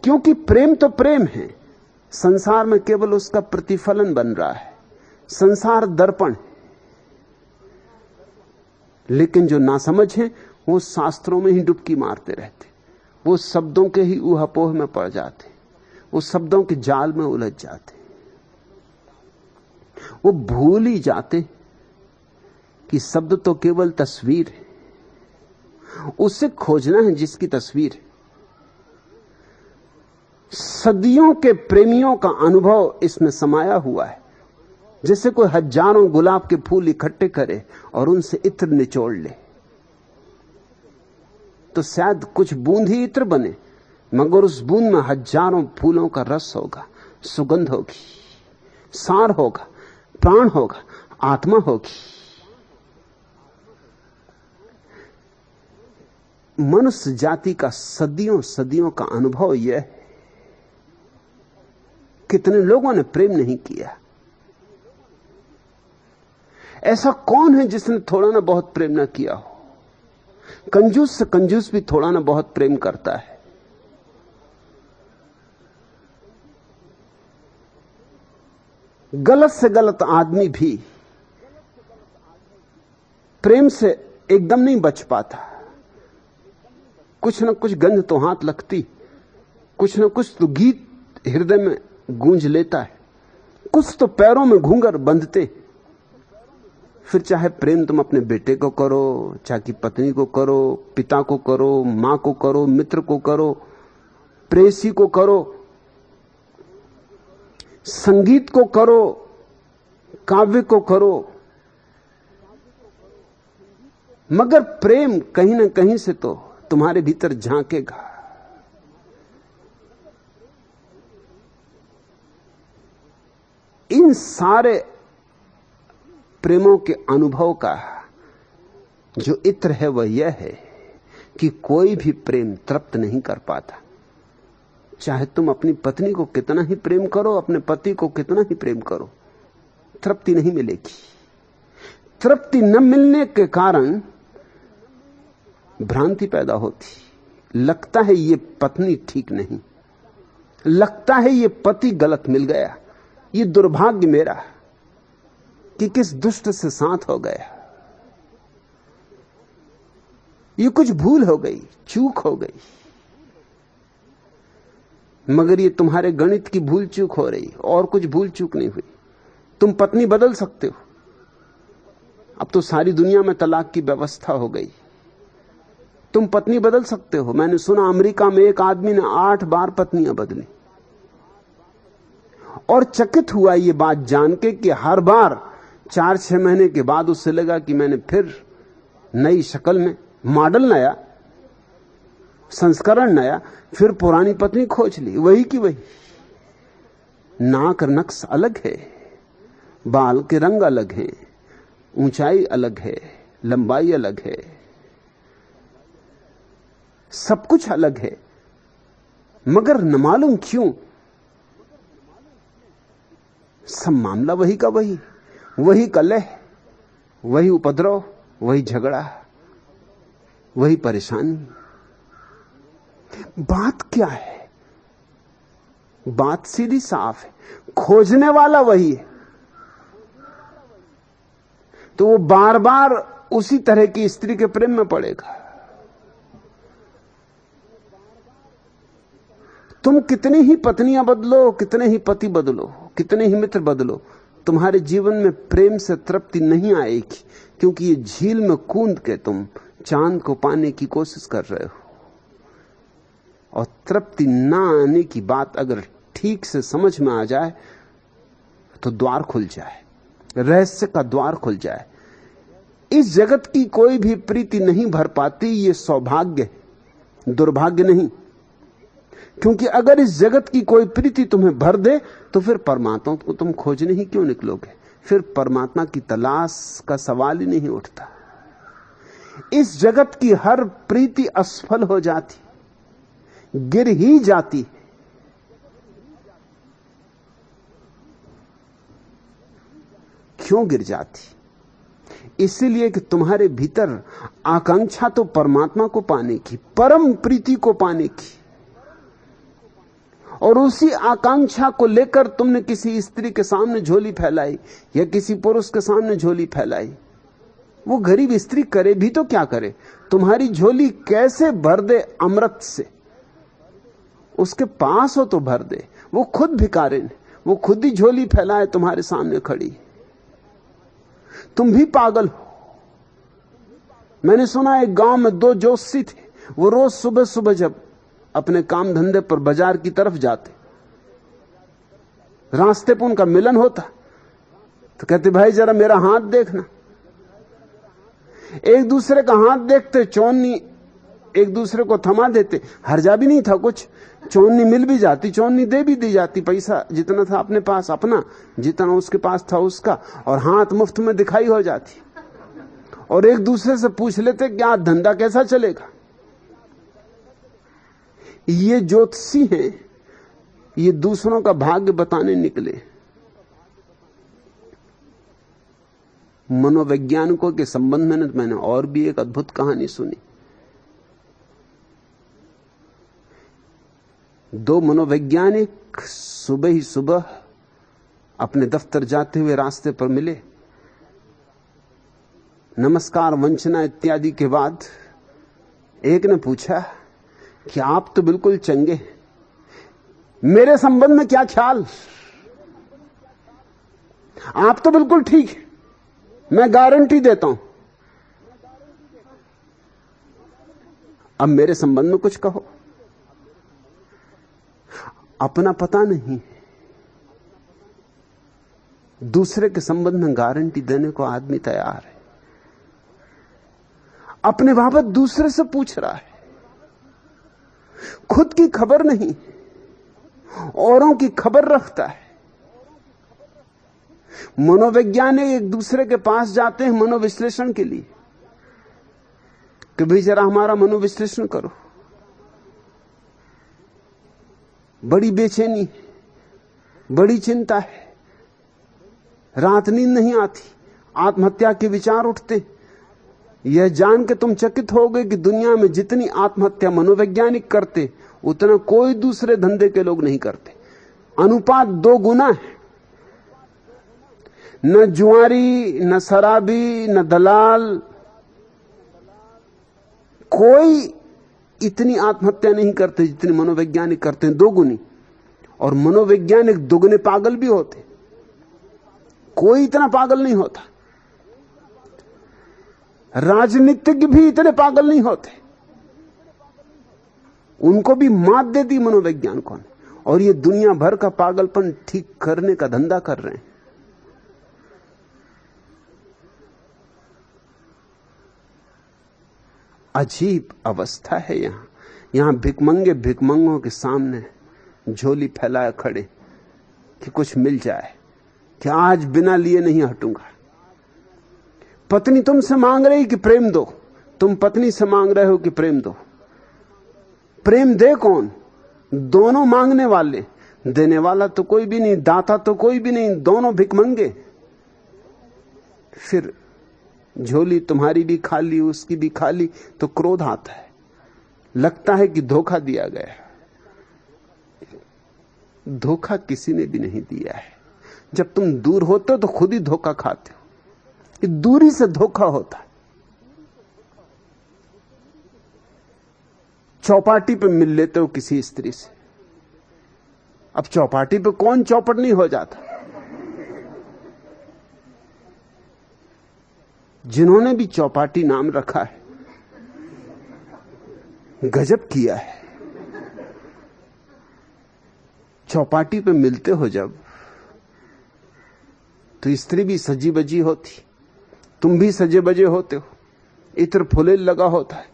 क्योंकि प्रेम तो प्रेम है, संसार में केवल उसका प्रतिफलन बन रहा है। संसार दर्पण है। लेकिन जो नासमझ हैं वो शास्त्रों में ही डुबकी मारते रहते, वो शब्दों के ही ऊहापोह में पड़ जाते, वो शब्दों के जाल में उलझ जाते। वो भूल ही जाते कि शब्द तो केवल तस्वीर है, उसे खोजना है जिसकी तस्वीर है। सदियों के प्रेमियों का अनुभव इसमें समाया हुआ है। जैसे कोई हजारों गुलाब के फूल इकट्ठे करे और उनसे इत्र निचोड़ ले, तो शायद कुछ बूंद ही इत्र बने, मगर उस बूंद में हजारों फूलों का रस होगा, सुगंध होगी, सार होगा, प्राण होगा, आत्मा होगी। मनुष्य जाति का सदियों सदियों का अनुभव यह है। कितने लोगों ने प्रेम नहीं किया? ऐसा कौन है जिसने थोड़ा ना बहुत प्रेम ना किया हो? कंजूस से कंजूस भी थोड़ा ना बहुत प्रेम करता है। गलत से गलत आदमी भी प्रेम से एकदम नहीं बच पाता। कुछ ना कुछ गंध तो हाथ लगती, कुछ ना कुछ तो गीत हृदय में गूंज लेता है, कुछ तो पैरों में घूंघर बंधते। फिर चाहे प्रेम तुम अपने बेटे को करो, चाहे कि पत्नी को करो, पिता को करो, मां को करो, मित्र को करो, प्रेयसी को करो, संगीत को करो, काव्य को करो, मगर प्रेम कहीं ना कहीं से तो तुम्हारे भीतर झांकेगा। इन सारे प्रेमों के अनुभव का जो इत्र है वह यह है कि कोई भी प्रेम तृप्त नहीं कर पाता। चाहे तुम अपनी पत्नी को कितना ही प्रेम करो, अपने पति को कितना ही प्रेम करो, तृप्ति नहीं मिलेगी। तृप्ति न मिलने के कारण भ्रांति पैदा होती। लगता है ये पत्नी ठीक नहीं, लगता है ये पति गलत मिल गया, ये दुर्भाग्य मेरा कि किस दुष्ट से साथ हो गया, ये कुछ भूल हो गई, चूक हो गई। मगर ये तुम्हारे गणित की भूल चूक हो रही, और कुछ भूल चूक नहीं हुई। तुम पत्नी बदल सकते हो। अब तो सारी दुनिया में तलाक की व्यवस्था हो गई। तुम पत्नी बदल सकते हो। मैंने सुना अमेरिका में एक आदमी ने 8 बार पत्नियां बदली, और चकित हुआ ये बात जान के कि हर बार 4-6 महीने के बाद उससे लगा कि मैंने फिर नई शक्ल में, मॉडल नया, संस्करण नया, फिर पुरानी पत्नी खोज ली, वही की वही। नाक नक्श अलग है, बाल के रंग अलग हैं, ऊंचाई अलग है, लंबाई अलग है, सब कुछ अलग है, मगर न मालूम क्यों सब मामला वही का वही, वही कलह, वही उपद्रव, वही झगड़ा, वही परेशानी। बात क्या है? बात सीधी साफ है, खोजने वाला वही है। तो वो बार बार उसी तरह की स्त्री के प्रेम में पड़ेगा। तुम कितनी ही पत्नियां बदलो, कितने ही पति बदलो, कितने ही मित्र बदलो, तुम्हारे जीवन में प्रेम से तृप्ति नहीं आएगी, क्योंकि ये झील में कूद के तुम चांद को पाने की कोशिश कर रहे हो। और तृप्ति ना आने की बात अगर ठीक से समझ में आ जाए तो द्वार खुल जाए, रहस्य का द्वार खुल जाए। इस जगत की कोई भी प्रीति नहीं भर पाती, ये सौभाग्य, दुर्भाग्य नहीं। क्योंकि अगर इस जगत की कोई प्रीति तुम्हें भर दे तो फिर परमात्मा को तुम खोजने ही क्यों निकलोगे? फिर परमात्मा की तलाश का सवाल ही नहीं उठता। इस जगत की हर प्रीति असफल हो जाती, गिर ही जाती। क्यों गिर जाती? इसलिए कि तुम्हारे भीतर आकांक्षा तो परमात्मा को पाने की, परम प्रीति को पाने की, और उसी आकांक्षा को लेकर तुमने किसी स्त्री के सामने झोली फैलाई या किसी पुरुष के सामने झोली फैलाई। वो गरीब स्त्री करे भी तो क्या करे, तुम्हारी झोली कैसे भर दे अमृत से, उसके पास हो तो भर दे। वो खुद भिखारिन, वो खुद ही झोली फैलाए तुम्हारे सामने खड़ी। तुम भी पागल हो। मैंने सुना एक गांव में 2 जोशी थे, वो रोज सुबह सुबह जब अपने काम धंधे पर बाजार की तरफ जाते, रास्ते पर उनका मिलन होता तो कहते, भाई जरा मेरा हाथ देखना। एक दूसरे का हाथ देखते, चौनी एक दूसरे को थमा देते, हर्जा भी नहीं था कुछ, चौनी मिल भी जाती, चौनी दे भी दी जाती, पैसा जितना था अपने पास अपना, जितना उसके पास था उसका, और हाथ मुफ्त में दिखाई हो जाती। और एक दूसरे से पूछ लेते क्या धंधा कैसा चलेगा। ये ज्योतिषी हैं, ये दूसरों का भाग्य बताने निकले। मनोवैज्ञानिकों के संबंध में मैंने और भी एक अद्भुत कहानी सुनी। 2 मनोवैज्ञानिक सुबह ही सुबह अपने दफ्तर जाते हुए रास्ते पर मिले। नमस्कार वंचना इत्यादि के बाद एक ने पूछा कि आप तो बिल्कुल चंगे, मेरे संबंध में क्या ख्याल? आप तो बिल्कुल ठीक, मैं गारंटी देता हूं। अब मेरे संबंध में कुछ कहो। अपना पता नहीं, दूसरे के संबंध में गारंटी देने को आदमी तैयार है। अपने बाबत दूसरे से पूछ रहा है, खुद की खबर नहीं, औरों की खबर रखता है। मनोवैज्ञानिक एक दूसरे के पास जाते हैं मनोविश्लेषण के लिए कि भाई जरा हमारा मनोविश्लेषण करो। बड़ी बेचैनी, बड़ी चिंता है, रात नींद नहीं आती, आत्महत्या के विचार उठते। यह जान के तुम चकित हो गए कि दुनिया में जितनी आत्महत्या मनोवैज्ञानिक करते उतना कोई दूसरे धंधे के लोग नहीं करते। अनुपात 2 गुना है। न जुआरी, न शराबी, न दलाल, कोई इतनी आत्महत्या नहीं करते जितनी मनोवैज्ञानिक करते हैं, 2 गुनी। और मनोवैज्ञानिक दुगने पागल भी होते, कोई इतना पागल नहीं होता। राजनीतिज्ञ भी इतने पागल नहीं होते, उनको भी मात दे दी मनोवैज्ञानिकों ने, और ये दुनिया भर का पागलपन ठीक करने का धंधा कर रहे हैं। अजीब अवस्था है यहां भिकमंगों के सामने झोली फैलाए खड़े कि कुछ मिल जाए, कि आज बिना लिए नहीं हटूंगा। पत्नी तुमसे मांग रही कि प्रेम दो, तुम पत्नी से मांग रहे हो कि प्रेम दो। प्रेम दे कौन? दोनों मांगने वाले, देने वाला तो कोई भी नहीं, दाता तो कोई भी नहीं, दोनों भिकमंगे। फिर झोली तुम्हारी भी खाली, उसकी भी खाली, तो क्रोध आता है, लगता है कि धोखा दिया गया। धोखा किसी ने भी नहीं दिया है। जब तुम दूर होते हो तो खुद ही धोखा खाते हो। कि दूरी से धोखा होता है। चौपाटी पे मिल लेते हो किसी स्त्री से, अब चौपाटी पे कौन चौपट नहीं हो जाता। जिन्होंने भी चौपाटी नाम रखा है, गजब किया है। चौपाटी पे मिलते हो जब, तो स्त्री भी सजी बजी होती, तुम भी सजे बजे होते हो, इत्र फुलेल लगा होता है।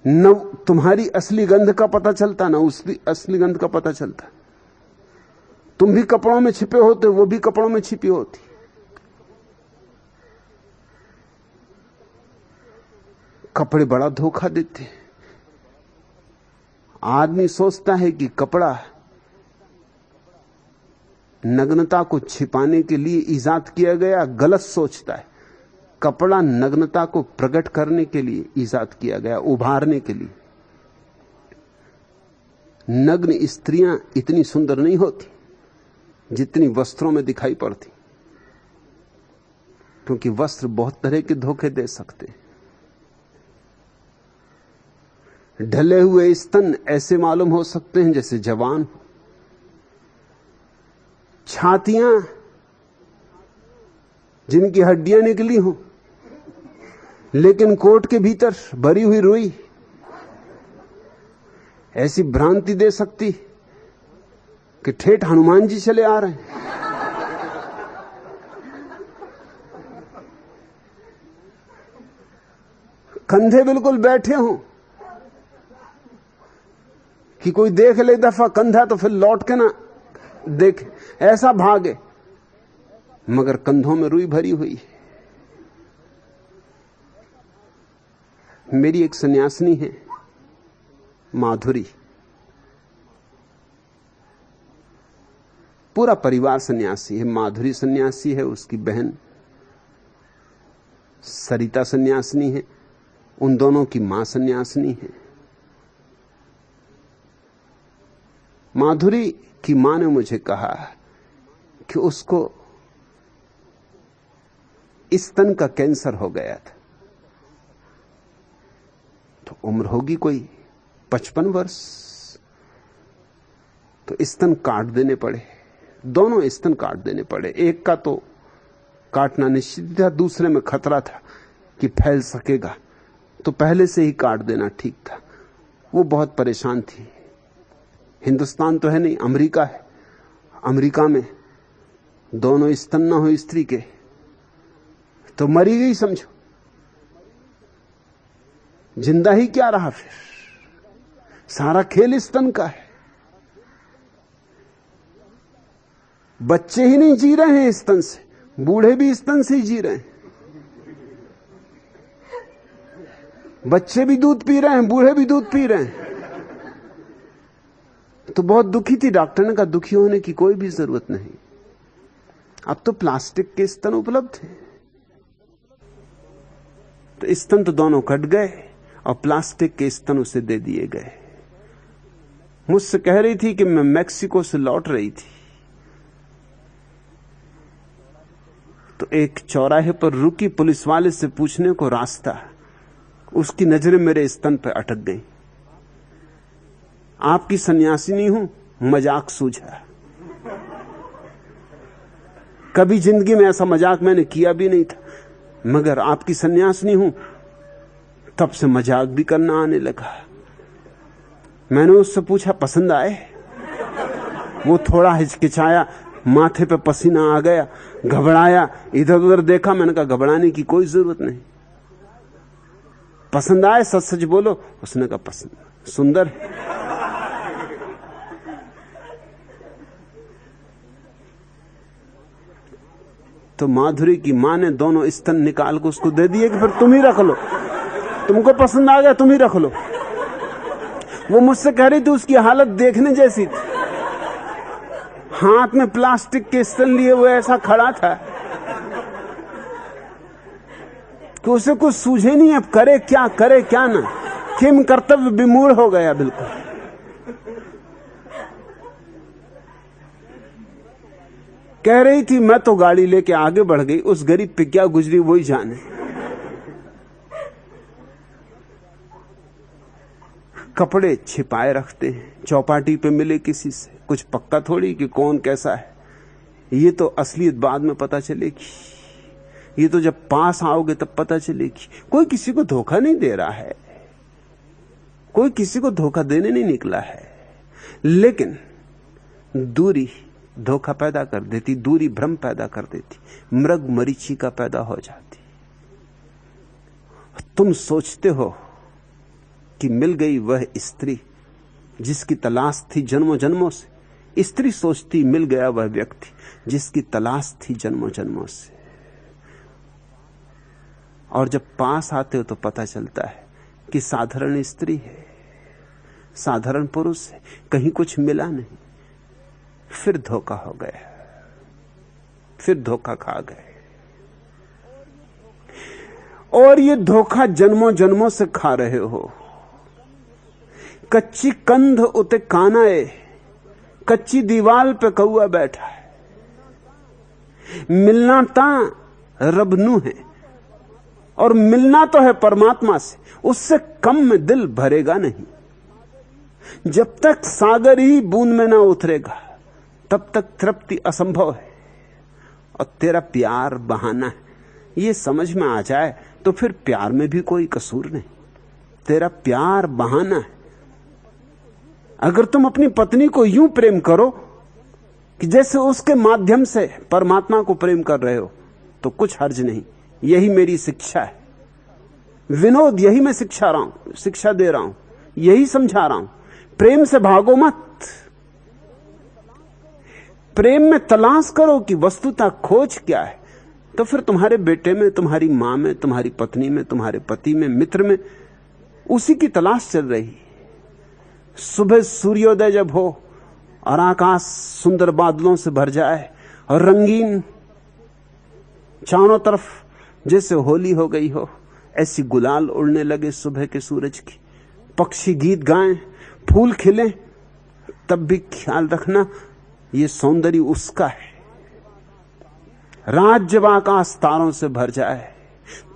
न तुम्हारी असली गंध का पता चलता, ना उसकी असली गंध का पता चलता। तुम भी कपड़ों में छिपे होते, वो भी कपड़ों में छिपी होती। कपड़े बड़ा धोखा देते हैं। आदमी सोचता है कि कपड़ा नग्नता को छिपाने के लिए इजाद किया गया, गलत सोचता है। कपड़ा नग्नता को प्रकट करने के लिए इजाद किया गया, उभारने के लिए। नग्न स्त्रियां इतनी सुंदर नहीं होती जितनी वस्त्रों में दिखाई पड़ती, क्योंकि वस्त्र बहुत तरह के धोखे दे सकते हैं। ढले हुए स्तन ऐसे मालूम हो सकते हैं जैसे जवान। छातियां जिनकी हड्डियां निकली हो, लेकिन कोट के भीतर भरी हुई रुई ऐसी भ्रांति दे सकती कि ठेठ हनुमान जी चले आ रहे हैं। कंधे बिल्कुल बैठे हों कि कोई देख ले दफा कंधा तो फिर लौट के ना देखे, ऐसा भागे, मगर कंधों में रुई भरी हुई है। मेरी एक सन्यासिनी है माधुरी, पूरा परिवार सन्यासी है। माधुरी सन्यासी है, उसकी बहन सरिता सन्यासिनी है, उन दोनों की मां सन्यासिनी है। माधुरी की मां ने मुझे कहा कि उसको स्तन का कैंसर हो गया था, तो उम्र होगी कोई 55 वर्ष, तो स्तन काट देने पड़े, दोनों स्तन काट देने पड़े। एक का तो काटना निश्चित था, दूसरे में खतरा था कि फैल सकेगा, तो पहले से ही काट देना ठीक था। वो बहुत परेशान थी। हिंदुस्तान तो है नहीं, अमेरिका है। अमेरिका में दोनों स्तन न हो स्त्री के तो मरी गई समझो, जिंदा ही क्या रहा फिर। सारा खेल स्तन का है। बच्चे ही नहीं जी रहे हैं स्तन से, बूढ़े भी स्तन से ही जी रहे हैं। बच्चे भी दूध पी रहे हैं, बूढ़े भी दूध पी रहे हैं। तो बहुत दुखी थी। डॉक्टर ने कहा दुखी होने की कोई भी जरूरत नहीं, अब तो प्लास्टिक के स्तन उपलब्ध हैं। तो स्तन तो दोनों कट गए और प्लास्टिक के स्तन उसे दे दिए गए। मुझसे कह रही थी कि मैं मैक्सिको से लौट रही थी, तो एक चौराहे पर रुकी, पुलिस वाले से पूछने को रास्ता, उसकी नजरें मेरे स्तन पर अटक गई। आपकी सन्यासिनी हूं, मजाक सूझा। कभी जिंदगी में ऐसा मजाक मैंने किया भी नहीं था, मगर आपकी सन्यासिनी हूं, तब से मजाक भी करना आने लगा। मैंने उससे पूछा पसंद आए? वो थोड़ा हिचकिचाया, माथे पे पसीना आ गया, घबराया, इधर उधर देखा। मैंने कहा घबराने की कोई जरूरत नहीं, पसंद आए? सच सच बोलो। उसने कहा पसंद, सुंदर। तो माधुरी की मां ने दोनों स्तन निकाल के उसको दे दिए कि फिर तुम ही रख लो, तुमको पसंद आ गया तुम ही रख लो। वो मुझसे कह रही थी उसकी हालत देखने जैसी थी, हाथ में प्लास्टिक के स्तन लिए वो ऐसा खड़ा था कि उसे कुछ सूझे नहीं अब करे क्या ना। किम कर्तव्य विमूढ़ हो गया बिल्कुल। कह रही थी मैं तो गाड़ी लेके आगे बढ़ गई, उस गरीब पे क्या गुजरी वही जाने। कपड़े छिपाए रखते हैं, चौपाटी पे मिले किसी से कुछ पक्का थोड़ी कि कौन कैसा है। ये तो असलियत बाद में पता चलेगी, ये तो जब पास आओगे तब पता चलेगी। कोई किसी को धोखा नहीं दे रहा है, कोई किसी को धोखा देने नहीं निकला है, लेकिन दूरी धोखा पैदा कर देती, दूरी भ्रम पैदा कर देती, मृग मरीचिका पैदा हो जाती। तुम सोचते हो कि मिल गई वह स्त्री जिसकी तलाश थी जन्मों जन्मों से। स्त्री सोचती मिल गया वह व्यक्ति जिसकी तलाश थी जन्मों जन्मों से। और जब पास आते हो तो पता चलता है कि साधारण स्त्री है, साधारण पुरुष है, कहीं कुछ मिला नहीं। फिर धोखा हो गया, फिर धोखा खा गए। और ये धोखा जन्मों जन्मों से खा रहे हो। कच्ची कंध उते कानाए, कच्ची दीवाल पे कौआ बैठा है। मिलना ता रबनू है, और मिलना तो है परमात्मा से, उससे कम में दिल भरेगा नहीं। जब तक सागर ही बूंद में ना उतरेगा तब तक तृप्ति असंभव है। और तेरा प्यार बहाना है, ये समझ में आ जाए तो फिर प्यार में भी कोई कसूर नहीं। तेरा प्यार बहाना है। अगर तुम अपनी पत्नी को यूं प्रेम करो कि जैसे उसके माध्यम से परमात्मा को प्रेम कर रहे हो, तो कुछ हर्ज नहीं। यही मेरी शिक्षा है विनोद, यही मैं शिक्षा दे रहा हूं, यही समझा रहा हूं। प्रेम से भागो मत, प्रेम में तलाश करो कि वस्तुतः खोज क्या है। तो फिर तुम्हारे बेटे में, तुम्हारी मां में, तुम्हारी पत्नी में, तुम्हारे पति में, मित्र में उसी की तलाश चल रही। सुबह सूर्योदय जब हो और आकाश सुंदर बादलों से भर जाए और रंगीन चारों तरफ जैसे होली हो गई हो, ऐसी गुलाल उड़ने लगे सुबह के सूरज की, पक्षी गीत गाएं, फूल खिले, तब भी ख्याल रखना ये सौंदर्य उसका है। रात जब आकाश तारों से भर जाए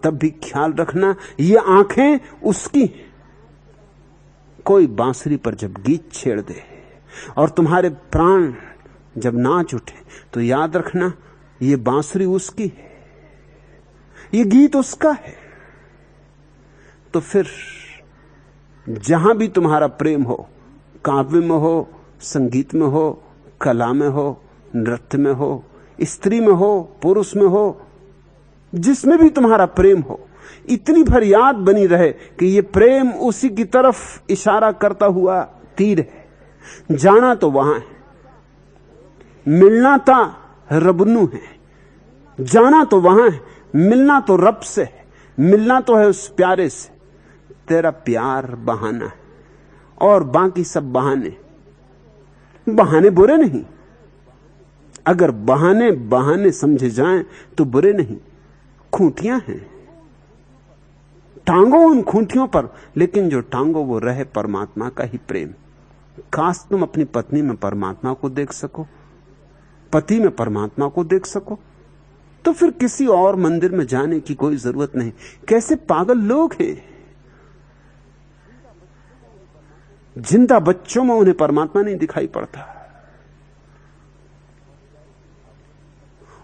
तब भी ख्याल रखना ये आंखें उसकी हैं। कोई बांसुरी पर जब गीत छेड़ दे और तुम्हारे प्राण जब नाच उठे तो याद रखना ये बांसुरी उसकी है। ये गीत उसका है। तो फिर जहां भी तुम्हारा प्रेम हो, काव्य में हो, संगीत में हो, कला में हो, नृत्य में हो, स्त्री में हो, पुरुष में हो, जिसमें भी तुम्हारा प्रेम हो, इतनी भर याद बनी रहे कि ये प्रेम उसी की तरफ इशारा करता हुआ तीर है। जाना तो वहां है, मिलना ता रबनू है। जाना तो वहां है, मिलना तो रब से है, मिलना तो है उस प्यारे से। तेरा प्यार बहाना है और बाकी सब बहाने। बहाने बुरे नहीं, अगर बहाने बहाने समझे जाएं तो बुरे नहीं। खूंटियां हैं, टांगो उन खूंटियों पर, लेकिन जो टांगो वो रहे परमात्मा का ही प्रेम। काश तुम अपनी पत्नी में परमात्मा को देख सको, पति में परमात्मा को देख सको, तो फिर किसी और मंदिर में जाने की कोई जरूरत नहीं। कैसे पागल लोग हैं, जिंदा बच्चों में उन्हें परमात्मा नहीं दिखाई पड़ता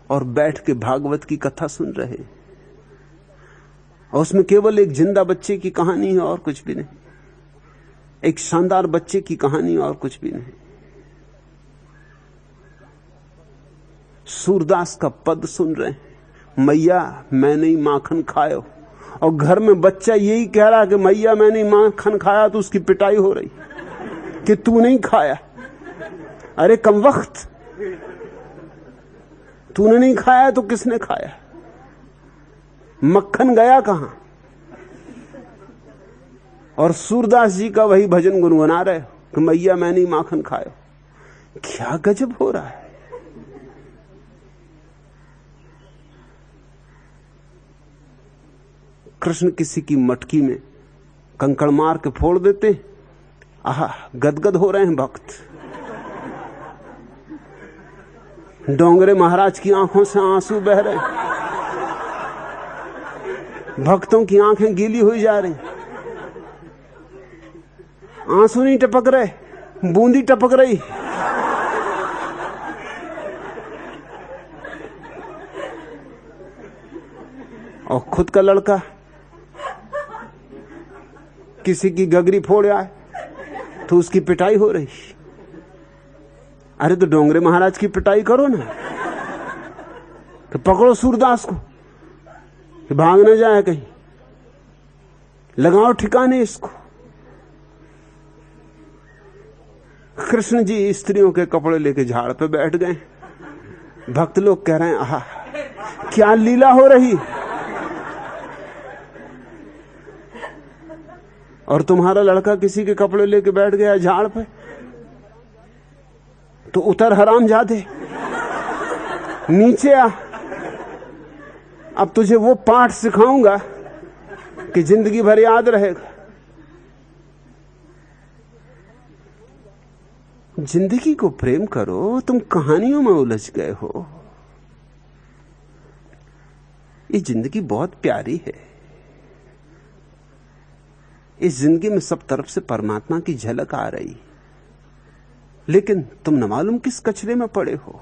और बैठ के भागवत की कथा सुन रहे, और उसमें केवल एक जिंदा बच्चे की कहानी है और कुछ भी नहीं, एक शानदार बच्चे की कहानी और कुछ भी नहीं। सूरदास का पद सुन रहे हैं, मैया मैं नहीं माखन खायो, और घर में बच्चा यही कह रहा कि मैया मैं नहीं माखन खाया, तो उसकी पिटाई हो रही कि तू नहीं खाया। अरे कमबख्त, तूने नहीं खाया तो किसने खाया? मक्खन गया कहां? और सूरदास जी का वही भजन गुनगुना रहे कि मैया मैं नहीं माखन खाया। क्या गजब हो रहा है। कृष्ण किसी की मटकी में कंकड़ मार के फोड़ देते, आहा गदगद हो रहे हैं भक्त। डोंगरे महाराज की आंखों से आंसू बह रहे हैं, भक्तों की आंखें गीली हुई जा रही। आंसू नहीं टपक रहे, बूंदी टपक रही। और खुद का लड़का किसी की गगरी फोड़ आए तो उसकी पिटाई हो रही। अरे तो डोंगरे महाराज की पिटाई करो ना, तो पकड़ो सूरदास को कि भाग न जाए कहीं, लगाओ ठिकाने इसको। कृष्ण जी स्त्रियों के कपड़े लेके झाड़ पे बैठ गए। भक्त लोग कह रहे हैं आहा क्या लीला हो रही, और तुम्हारा लड़का किसी के कपड़े लेके बैठ गया झाड़ पे, तो उतर हरामजादे, नीचे आ। अब तुझे वो पाठ सिखाऊंगा कि जिंदगी भर याद रहेगा। जिंदगी को प्रेम करो, तुम कहानियों में उलझ गए हो। ये जिंदगी बहुत प्यारी है, इस जिंदगी में सब तरफ से परमात्मा की झलक आ रही, लेकिन तुम न मालूम किस कचरे में पड़े हो।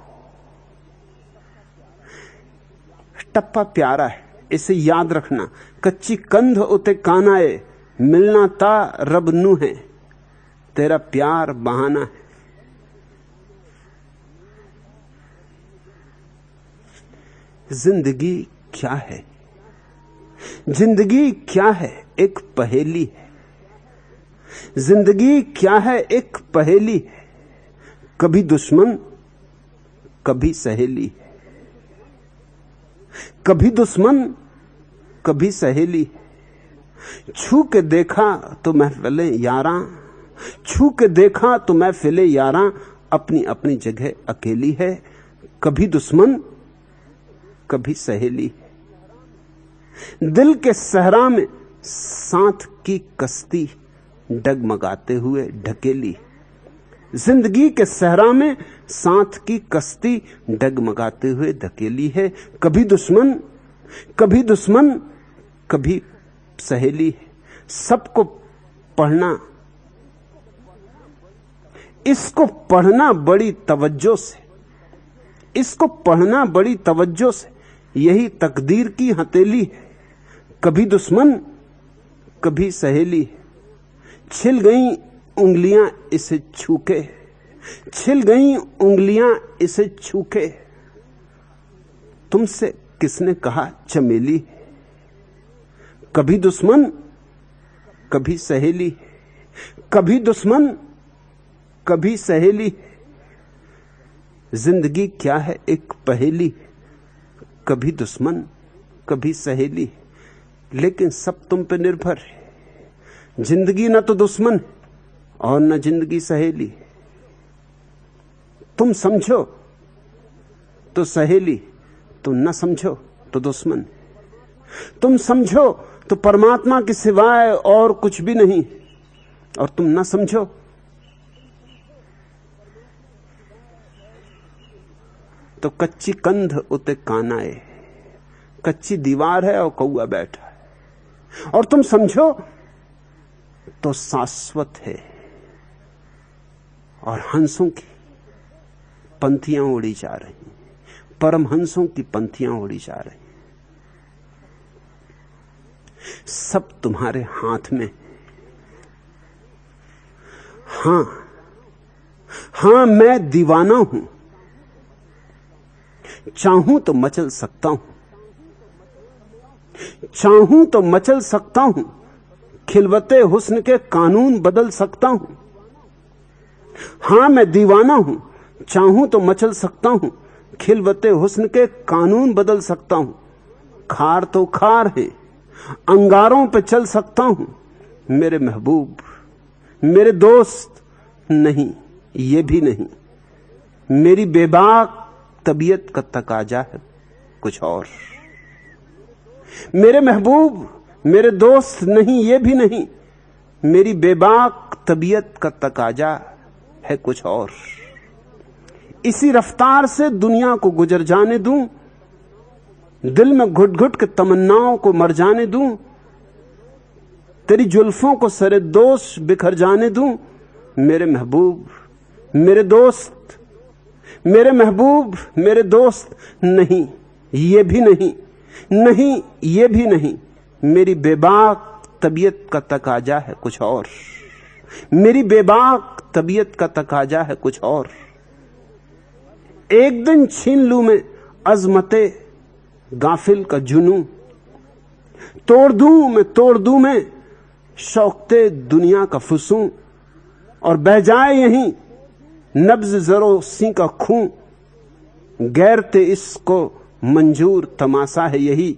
टप्पा प्यारा है, इसे याद रखना। कच्ची कंध उते कानाए, मिलना ता रब नू है, तेरा प्यार बहाना है। जिंदगी क्या है? जिंदगी क्या है? एक पहेली है। जिंदगी क्या है? एक पहेली है। कभी दुश्मन कभी सहेली, कभी दुश्मन कभी सहेली। छू के देखा तो महफिले यारां, छू के देखा तो महफिले यारां, अपनी अपनी जगह अकेली है। कभी दुश्मन कभी सहेली। दिल के सहरा में साथ की कश्ती डगमगाते हुए ढकेली। जिंदगी के सहरा में साथ की कश्ती डगमगाते हुए धकेली है। कभी दुश्मन कभी सहेली है। सबको पढ़ना, इसको पढ़ना बड़ी तवज्जो से, इसको पढ़ना बड़ी तवज्जो से। यही तकदीर की हथेली है, कभी दुश्मन कभी सहेली। छिल गई उंगलियां इसे छूके, छिल गई उंगलियां इसे छूके। तुमसे किसने कहा चमेली, कभी दुश्मन कभी सहेली, कभी दुश्मन कभी सहेली। जिंदगी क्या है एक पहेली, कभी दुश्मन कभी सहेली, लेकिन सब तुम पे निर्भर है। जिंदगी ना तो दुश्मन और न जिंदगी सहेली। तुम समझो तो सहेली, तुम न समझो तो दुश्मन। तुम समझो तो परमात्मा के सिवाय और कुछ भी नहीं, और तुम न समझो तो कच्ची कंध उते कानाए, कच्ची दीवार है और कौआ बैठा है। और तुम समझो तो शाश्वत है, और हंसों की पंथियां उड़ी जा रही, परमहंसों की पंथियां उड़ी जा रही। सब तुम्हारे हाथ में। हां हां, मैं दीवाना हूं, चाहूं तो मचल सकता हूं, चाहूं तो मचल सकता हूं, खिलवते हुस्न के कानून बदल सकता हूं। हां मैं दीवाना हूं, चाहूं तो मचल सकता हूं, खिलवते हुस्न के कानून बदल सकता हूं। खार तो खार है, अंगारों पे चल सकता हूं, मेरे महबूब मेरे दोस्त नहीं, ये भी नहीं। मेरी बेबाक तबीयत का तकाजा है कुछ और। मेरे महबूब मेरे दोस्त नहीं, ये भी नहीं। मेरी बेबाक तबीयत का तकाजा है कुछ और। इसी रफ्तार से दुनिया को गुजर जाने दूं, दिल में घुट घुट के तमन्नाओं को मर जाने दूं, तेरी जुल्फों को सरे दोष बिखर जाने दूं। मेरे महबूब मेरे दोस्त, मेरे महबूब मेरे दोस्त नहीं, ये भी नहीं, नहीं ये भी नहीं। मेरी बेबाक तबीयत का तकाजा है कुछ और, मेरी बेबाक तबीयत का तकाजा है कुछ और। एक दिन छीन लूं मैं अजमते गाफिल का जुनू, तोड़ दूं मैं शौकते दुनिया का फुसूं, और बह जाए यहीं नब्ज जरोसी का खूं। गैरते इसको मंजूर तमाशा है यही,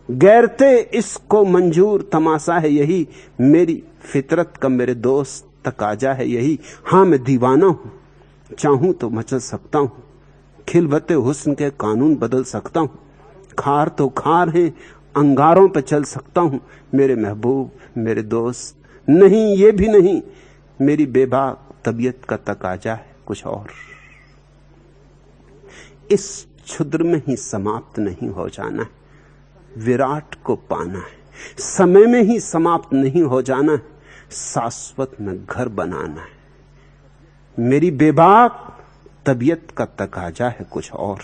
गैरते इसको मंजूर तमाशा है यही। मेरी फितरत का मेरे दोस्त तकाजा है यही। हां मैं दीवाना हूं, चाहूं तो मचल सकता हूं, खिलवते हुस्न के कानून बदल सकता हूं। खार तो खार है, अंगारों पे चल सकता हूं, मेरे महबूब मेरे दोस्त नहीं, ये भी नहीं। मेरी बेबाक तबीयत का तकाजा है कुछ और। इस क्षुद्र में ही समाप्त नहीं हो जाना है, विराट को पाना है। समय में ही समाप्त नहीं हो जाना है, शाश्वत में घर बनाना है। मेरी बेबाक तबीयत का तकाजा है कुछ और।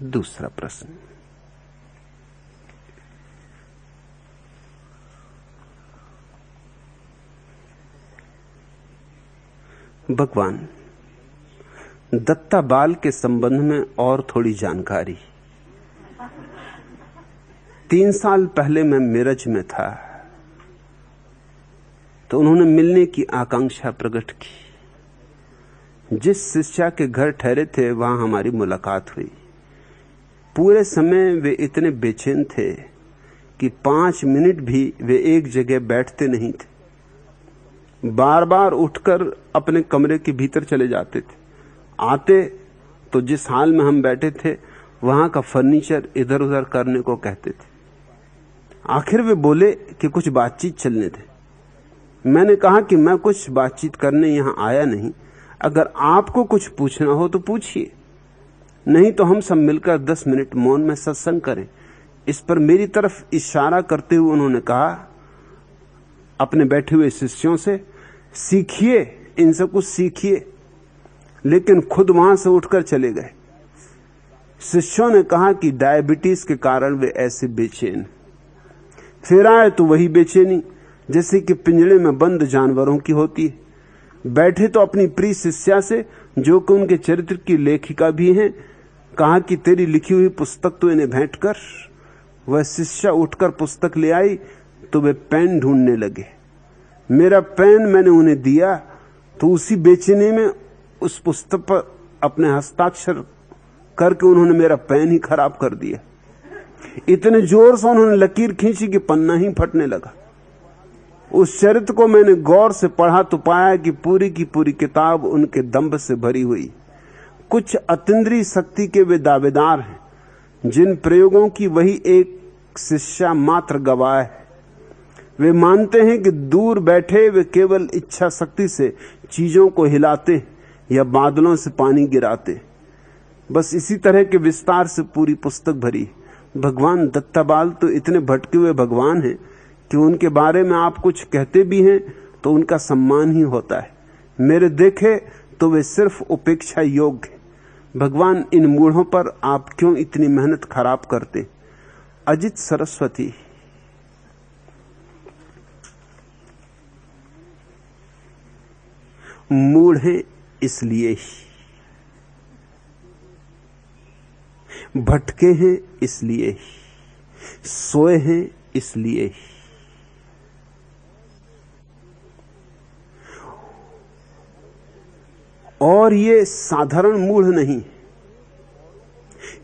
दूसरा प्रश्न, भगवान दत्ता बाल के संबंध में और थोड़ी जानकारी। 3 साल पहले मैं मिरज में था तो उन्होंने मिलने की आकांक्षा प्रकट की। जिस शिष्या के घर ठहरे थे वहां हमारी मुलाकात हुई। पूरे समय वे इतने बेचैन थे कि 5 मिनट भी वे एक जगह बैठते नहीं थे। बार बार उठकर अपने कमरे के भीतर चले जाते थे। आते तो जिस हाल में हम बैठे थे वहां का फर्नीचर इधर उधर करने को कहते थे। आखिर वे बोले कि कुछ बातचीत चलने दे। मैंने कहा कि मैं कुछ बातचीत करने यहां आया नहीं, अगर आपको कुछ पूछना हो तो पूछिए, नहीं तो हम सब मिलकर 10 मिनट मौन में सत्संग करें। इस पर मेरी तरफ इशारा करते हुए उन्होंने कहा, अपने बैठे हुए शिष्यों से, सीखिए, इनसे कुछ सीखिए। लेकिन खुद वहां से उठकर चले गए। शिष्यों ने कहा कि डायबिटीज के कारण वे ऐसे बेचैन। फिर आए तो वही बेचैनी जैसे कि पिंजड़े में बंद जानवरों की होती है। बैठे तो अपनी प्रिय शिष्या से, जो कि उनके चरित्र की लेखिका भी हैं, कहा कि तेरी लिखी हुई पुस्तक तो इन्हें भेंट कर। वह शिष्या उठकर पुस्तक ले आई तो वे पेन ढूंढने लगे। मेरा पेन मैंने उन्हें दिया तो उसी बेचैनी में उस पुस्तक पर अपने हस्ताक्षर करके उन्होंने मेरा पेन ही खराब कर दिया। इतने जोर से उन्होंने लकीर खींची कि पन्ना ही फटने लगा। उस चरित्र को मैंने गौर से पढ़ा तो पाया कि पूरी की पूरी किताब उनके दंभ से भरी हुई। कुछ अतीन्द्रिय शक्ति के वे दावेदार हैं, जिन प्रयोगों की वही एक शिष्या मात्र गवाह है। वे मानते हैं कि दूर बैठे वे केवल इच्छा शक्ति से चीजों को हिलाते या बादलों से पानी गिराते। बस इसी तरह के विस्तार से पूरी पुस्तक भरी। भगवान दत्ताबाल तो इतने भटके हुए भगवान हैं कि उनके बारे में आप कुछ कहते भी हैं तो उनका सम्मान ही होता है। मेरे देखे तो वे सिर्फ उपेक्षा योग्य। भगवान, इन मूढ़ों पर आप क्यों इतनी मेहनत खराब करते? अजित सरस्वती। मूढ़ हैं इसलिए ही, भटके हैं इसलिए ही, सोए हैं इसलिए ही। और ये साधारण मूढ़ नहीं,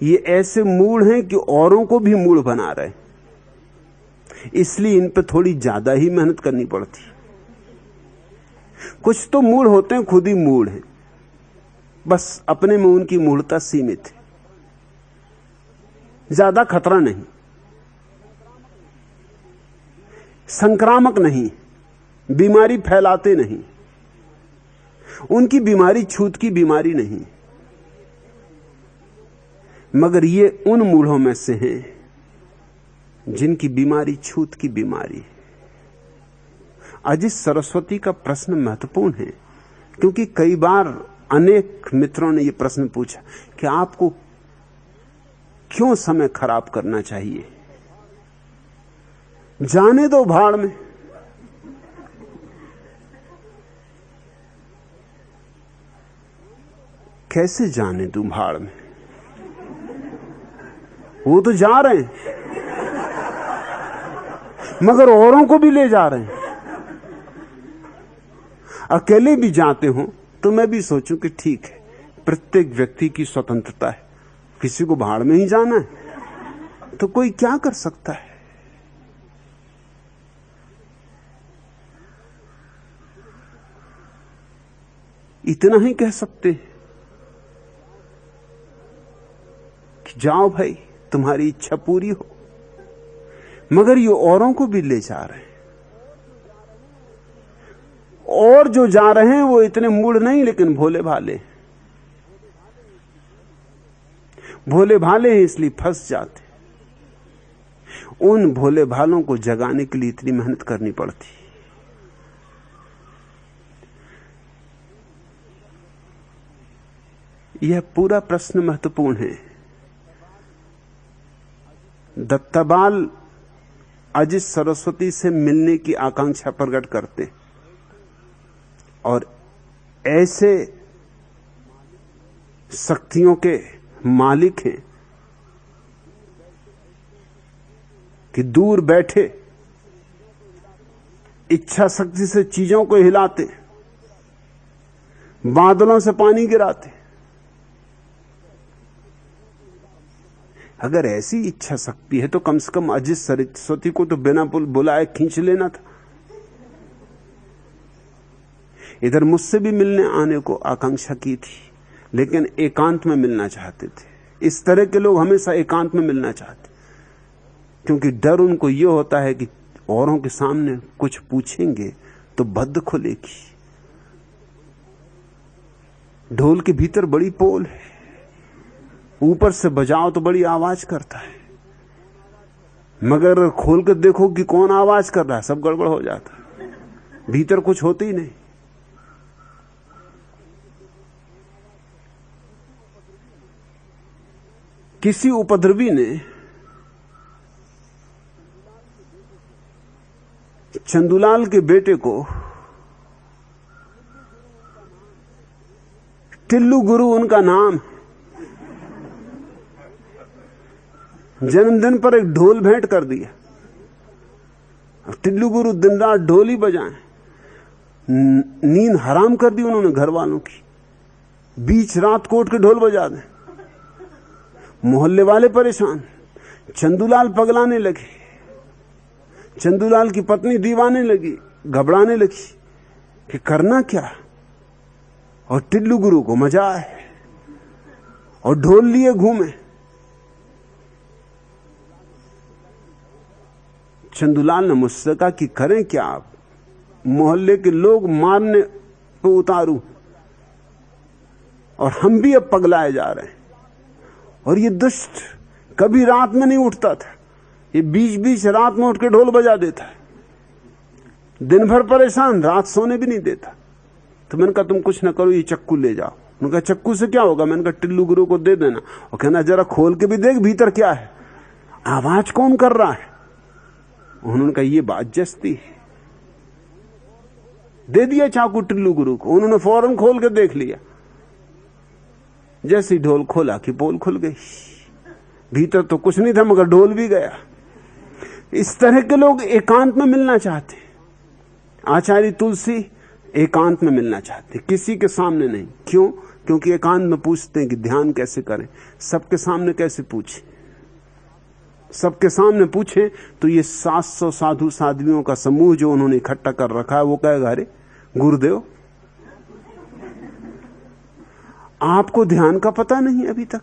ये ऐसे मूढ़ हैं कि औरों को भी मूढ़ बना रहे, इसलिए इन पे थोड़ी ज्यादा ही मेहनत करनी पड़ती। कुछ तो मूढ़ होते हैं खुद ही मूढ़ हैं, बस अपने में उनकी मूढ़ता सीमित है, ज्यादा खतरा नहीं, संक्रामक नहीं, बीमारी फैलाते नहीं, उनकी बीमारी छूत की बीमारी नहीं। मगर ये उन मूढ़ों में से हैं जिनकी बीमारी छूत की बीमारी है। अजित सरस्वती का प्रश्न महत्वपूर्ण है, क्योंकि कई बार अनेक मित्रों ने यह प्रश्न पूछा कि आपको क्यों समय खराब करना चाहिए? जाने दो भाड़ में। कैसे जाने दूं भाड़ में? वो तो जा रहे हैं, मगर औरों को भी ले जा रहे हैं। अकेले भी जाते हो तो मैं भी सोचूं कि ठीक है, प्रत्येक व्यक्ति की स्वतंत्रता है, किसी को भाड़ में ही जाना है तो कोई क्या कर सकता है। इतना ही कह सकते हैं कि जाओ भाई, तुम्हारी इच्छा पूरी हो। मगर ये औरों को भी ले जा रहे हैं, और जो जा रहे हैं वो इतने मूढ़ नहीं, लेकिन भोले भाले। भोले भाले हैं इसलिए फंस जाते। उन भोले भालों को जगाने के लिए इतनी मेहनत करनी पड़ती। यह पूरा प्रश्न महत्वपूर्ण है। दत्ताबाल अजित सरस्वती से मिलने की आकांक्षा प्रकट करते और ऐसे शक्तियों के मालिक हैं कि दूर बैठे इच्छा शक्ति से चीजों को हिलाते, बादलों से पानी गिराते। अगर ऐसी इच्छा शक्ति है तो कम से कम अजित सरस्वती को तो बिना बुलाए खींच लेना था। इधर मुझसे भी मिलने आने को आकांक्षा की थी, लेकिन एकांत में मिलना चाहते थे। इस तरह के लोग हमेशा एकांत में मिलना चाहते, क्योंकि डर उनको यह होता है कि औरों के सामने कुछ पूछेंगे तो भद्द खुलेगी। ढोल के भीतर बड़ी पोल है, ऊपर से बजाओ तो बड़ी आवाज करता है, मगर खोल कर देखो कि कौन आवाज कर रहा है, सब गड़बड़ हो जाता है। भीतर कुछ होते ही नहीं। किसी उपद्रवी ने चंदूलाल के बेटे को टिल्लू गुरु उनका नाम, जन्मदिन पर एक ढोल भेंट कर दिया। टिल्लू गुरु दिन रात ढोल ही बजाएं। नींद हराम कर दी उन्होंने घर वालों की। बीच रात कोट के ढोल बजा दें। मोहल्ले वाले परेशान। चंदूलाल पगलाने लगे। चंदूलाल की पत्नी दीवाने लगी, घबराने लगी कि करना क्या। और टिल्लू गुरु को मजा आए और ढोल लिए घूमे। चंदूलाल ने मुझसे कहा कि करें क्या आप, मोहल्ले के लोग मारने पे उतारू और हम भी अब पगलाए जा रहे हैं। और ये दुष्ट कभी रात में नहीं उठता था, ये बीच बीच रात में उठ के ढोल बजा देता है। दिन भर परेशान, रात सोने भी नहीं देता। तो मैंने कहा तुम कुछ ना करो, ये चक्कू ले जाओ। उन्होंने कहा चक्कू से क्या होगा। मैंने कहा टिल्लू गुरु को दे देना और कहना जरा खोल के भी देख भीतर क्या है, आवाज कौन कर रहा है। उन्होंने कहा ये बात जस्ती है। दे दिया चाकू टिल्लू गुरु को। उन्होंने फौरन खोल के देख लिया। जैसे ही ढोल खोला कि पोल खुल गई। भीतर तो कुछ नहीं था मगर ढोल भी गया। इस तरह के लोग एकांत में मिलना चाहते। आचार्य तुलसी एकांत में मिलना चाहते, किसी के सामने नहीं। क्यों? क्योंकि एकांत में पूछते हैं कि ध्यान कैसे करें। सबके सामने कैसे पूछें? सबके सामने पूछे तो ये 700 साधु साध्वियों का समूह जो उन्होंने इकट्ठा कर रखा है वो कहेगा अरे गुरुदेव आपको ध्यान का पता नहीं अभी तक।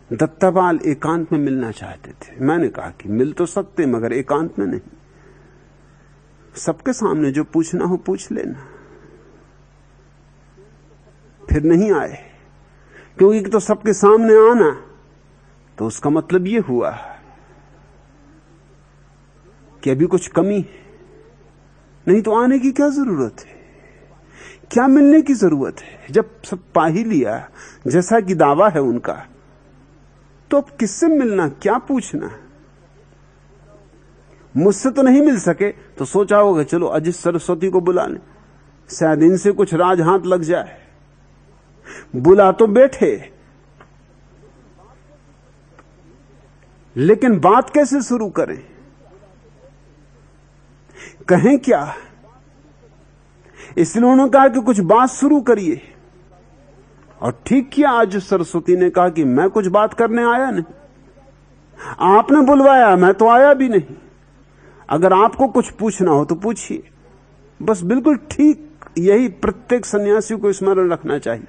दत्तापाल एकांत में मिलना चाहते थे। मैंने कहा कि मिल तो सकते मगर एकांत में नहीं। सबके सामने जो पूछना हो पूछ लेना। फिर नहीं आए क्योंकि तो सबके सामने आना तो उसका मतलब यह हुआ कि अभी कुछ कमी है। नहीं तो आने की क्या जरूरत है, क्या मिलने की जरूरत है। जब सब पा ही लिया जैसा कि दावा है उनका, तो अब किससे मिलना, क्या पूछना। मुझसे तो नहीं मिल सके तो सोचा होगा चलो अजित सरस्वती को बुला लें, शायद इनसे कुछ राज हाथ लग जाए। बुला तो बैठे लेकिन बात कैसे शुरू करें, कहें क्या। इसलिए उन्होंने कहा कि कुछ बात शुरू करिए। और ठीक किया आज सरस्वती ने कहा कि मैं कुछ बात करने आया नहीं, आपने बुलवाया, मैं तो आया भी नहीं। अगर आपको कुछ पूछना हो तो पूछिए। बस बिल्कुल ठीक यही प्रत्येक सन्यासी को स्मरण रखना चाहिए।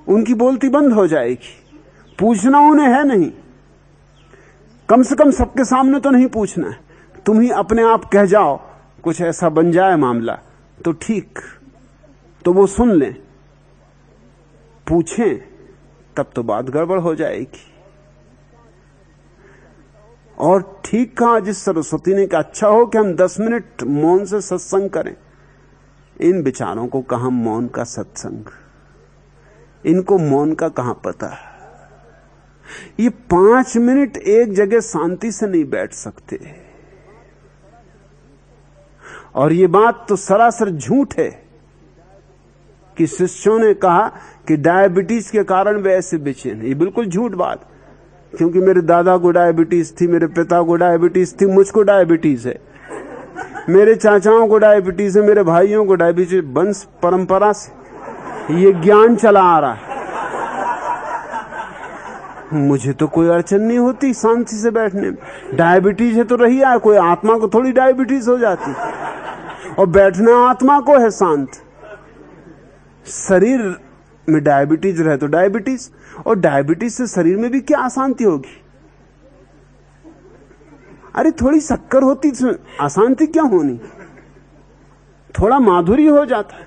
उनकी बोलती बंद हो जाएगी। पूछना उन्हें है नहीं, कम से कम सबके सामने तो नहीं पूछना है। तुम ही अपने आप कह जाओ, कुछ ऐसा बन जाए मामला तो ठीक, तो वो सुन लें। पूछें तब तो बात गड़बड़ हो जाएगी। और ठीक कहा जिस सरस्वती ने कहा अच्छा हो कि हम 10 मिनट मौन से सत्संग करें। इन विचारों को कहां मौन का सत्संग, इनको मौन का कहां पता। ये 5 मिनट एक जगह शांति से नहीं बैठ सकते। और ये बात तो सरासर झूठ है कि शिष्यों ने कहा कि डायबिटीज के कारण वे ऐसे बेचैन हैं। ये बिल्कुल झूठ बात, क्योंकि मेरे दादा को डायबिटीज थी, मेरे पिता को डायबिटीज थी, मुझको डायबिटीज है, मेरे चाचाओं को डायबिटीज है, मेरे भाइयों को डायबिटीज। वंश परंपरा से ये ज्ञान चला आ रहा है। मुझे तो कोई अड़चन नहीं होती शांति से बैठने में। डायबिटीज है तो रही है, कोई आत्मा को थोड़ी डायबिटीज हो जाती। और बैठना आत्मा को है शांत। शरीर में डायबिटीज रहे तो डायबिटीज, और डायबिटीज से शरीर में भी क्या अशांति होगी। अरे थोड़ी शक्कर होती तो अशांति क्या होनी, थोड़ा माधुरी हो जाता,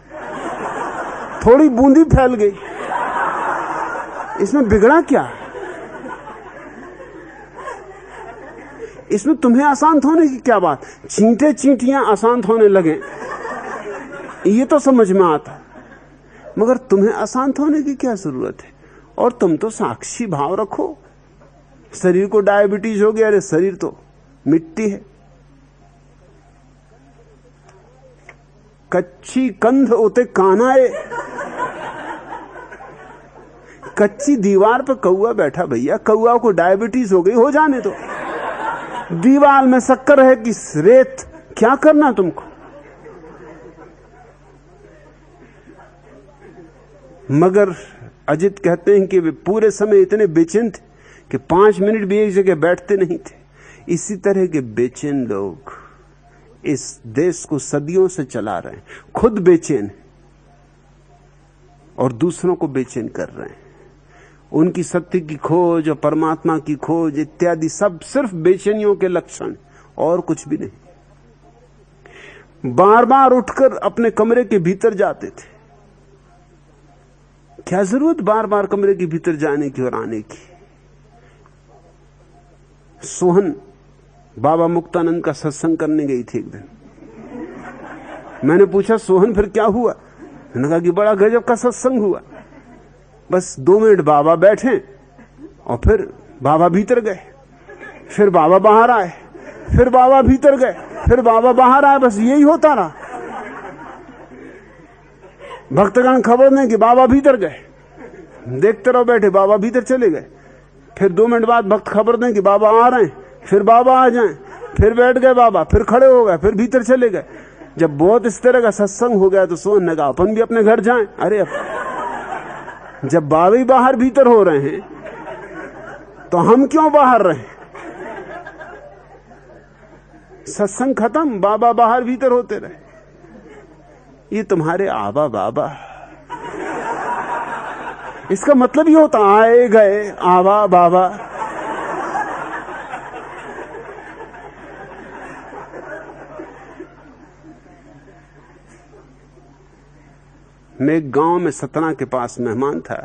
थोड़ी बूंदी फैल गई, इसमें बिगड़ा क्या। इसमें तुम्हें अशांत होने की क्या बात? चींटे चींटियां अशांत होने लगे ये तो समझ में आता, मगर तुम्हें अशांत होने की क्या जरूरत है? और तुम तो साक्षी भाव रखो। शरीर को डायबिटीज हो गया, अरे शरीर तो मिट्टी है। कच्ची कंध उते कानाए, कच्ची दीवार पर कौआ बैठा, भैया कौआ को डायबिटीज हो गई, हो जाने दो। दीवार में शक्कर है कि रेत, क्या करना तुमको? मगर अजित कहते हैं कि वे पूरे समय इतने बेचैन थे कि 5 मिनट भी एक जगह बैठते नहीं थे। इसी तरह के बेचैन लोग इस देश को सदियों से चला रहे हैं, खुद बेचैन और दूसरों को बेचैन कर रहे हैं। उनकी सत्य की खोज और परमात्मा की खोज इत्यादि सब सिर्फ बेचैनियों के लक्षण और कुछ भी नहीं। बार बार उठकर अपने कमरे के भीतर जाते थे। क्या जरूरत बार बार कमरे के भीतर जाने की और आने की? सोहन बाबा मुक्तानंद का सत्संग करने गई थी एक दिन। मैंने पूछा, सोहन फिर क्या हुआ? मैंने कहा कि बड़ा गजब का सत्संग हुआ। बस 2 मिनट बाबा बैठे और फिर बाबा भीतर गए, फिर बाबा बाहर आए, फिर बाबा भीतर गए, फिर बाबा बाहर आए। बस यही होता रहा। भक्तगण खबर नहीं कि बाबा भीतर गए, देखते रहो बैठे, बाबा भीतर चले गए। फिर 2 मिनट बाद भक्त खबर दें कि बाबा आ रहे हैं, फिर बाबा आ जाएं, फिर बैठ गए बाबा, फिर खड़े हो गए, फिर भीतर चले गए। जब बहुत इस तरह का सत्संग हो गया तो सोहन ने कहा अपन भी अपने घर जाएं। अरे जब बाबा ही बाहर भीतर हो रहे हैं तो हम क्यों बाहर रहे? सत्संग खत्म, बाबा बाहर भीतर होते रहे। ये तुम्हारे आबा बाबा, इसका मतलब ये होता आए गए आबा बाबा। मैं एक गांव में सतना के पास मेहमान था।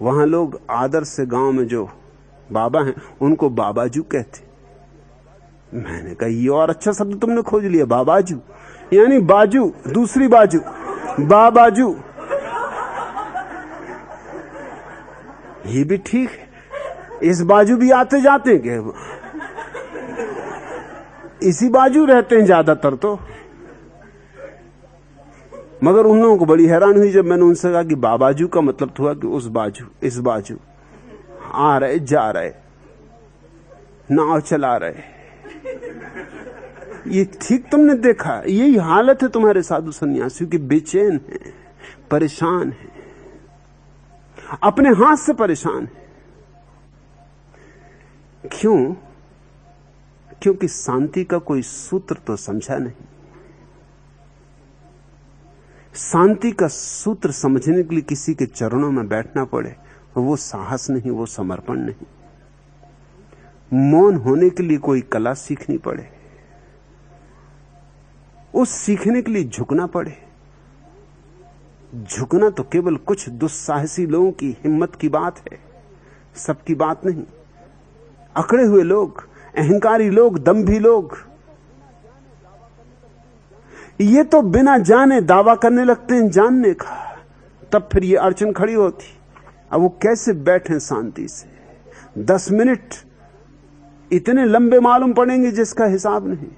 वहां लोग आदर से गांव में जो बाबा हैं उनको बाबाजू कहते। मैंने कहा ये और अच्छा शब्द तुमने खोज लिया, बाबाजू, यानी बाजू, दूसरी बाजू, बाबाजू। ये भी ठीक है, इस बाजू भी आते जाते हैं क्या? इसी बाजू रहते हैं ज्यादातर तो। मगर उन लोगों को बड़ी हैरान हुई जब मैंने उनसे कहा कि बाबाजू का मतलब हुआ कि उस बाजू, इस बाजू आ रहे, जा रहे, नाव चला रहे। ये ठीक तुमने देखा? यही हालत है तुम्हारे साधु सन्यासियों की, बेचैन है, परेशान है, अपने हाथ से परेशान है। क्यों? क्योंकि शांति का कोई सूत्र तो समझा नहीं। शांति का सूत्र समझने के लिए किसी के चरणों में बैठना पड़े, वो साहस नहीं, वो समर्पण नहीं। मौन होने के लिए कोई कला सीखनी पड़े, उस सीखने के लिए झुकना पड़े। झुकना तो केवल कुछ दुस्साहसी लोगों की हिम्मत की बात है, सबकी बात नहीं। अकड़े हुए लोग, अहंकारी लोग, दंभी लोग, ये तो बिना जाने दावा करने लगते हैं जानने का। तब फिर ये अड़चन खड़ी होती, अब वो कैसे बैठे शांति से? 10 मिनट इतने लंबे मालूम पड़ेंगे जिसका हिसाब नहीं।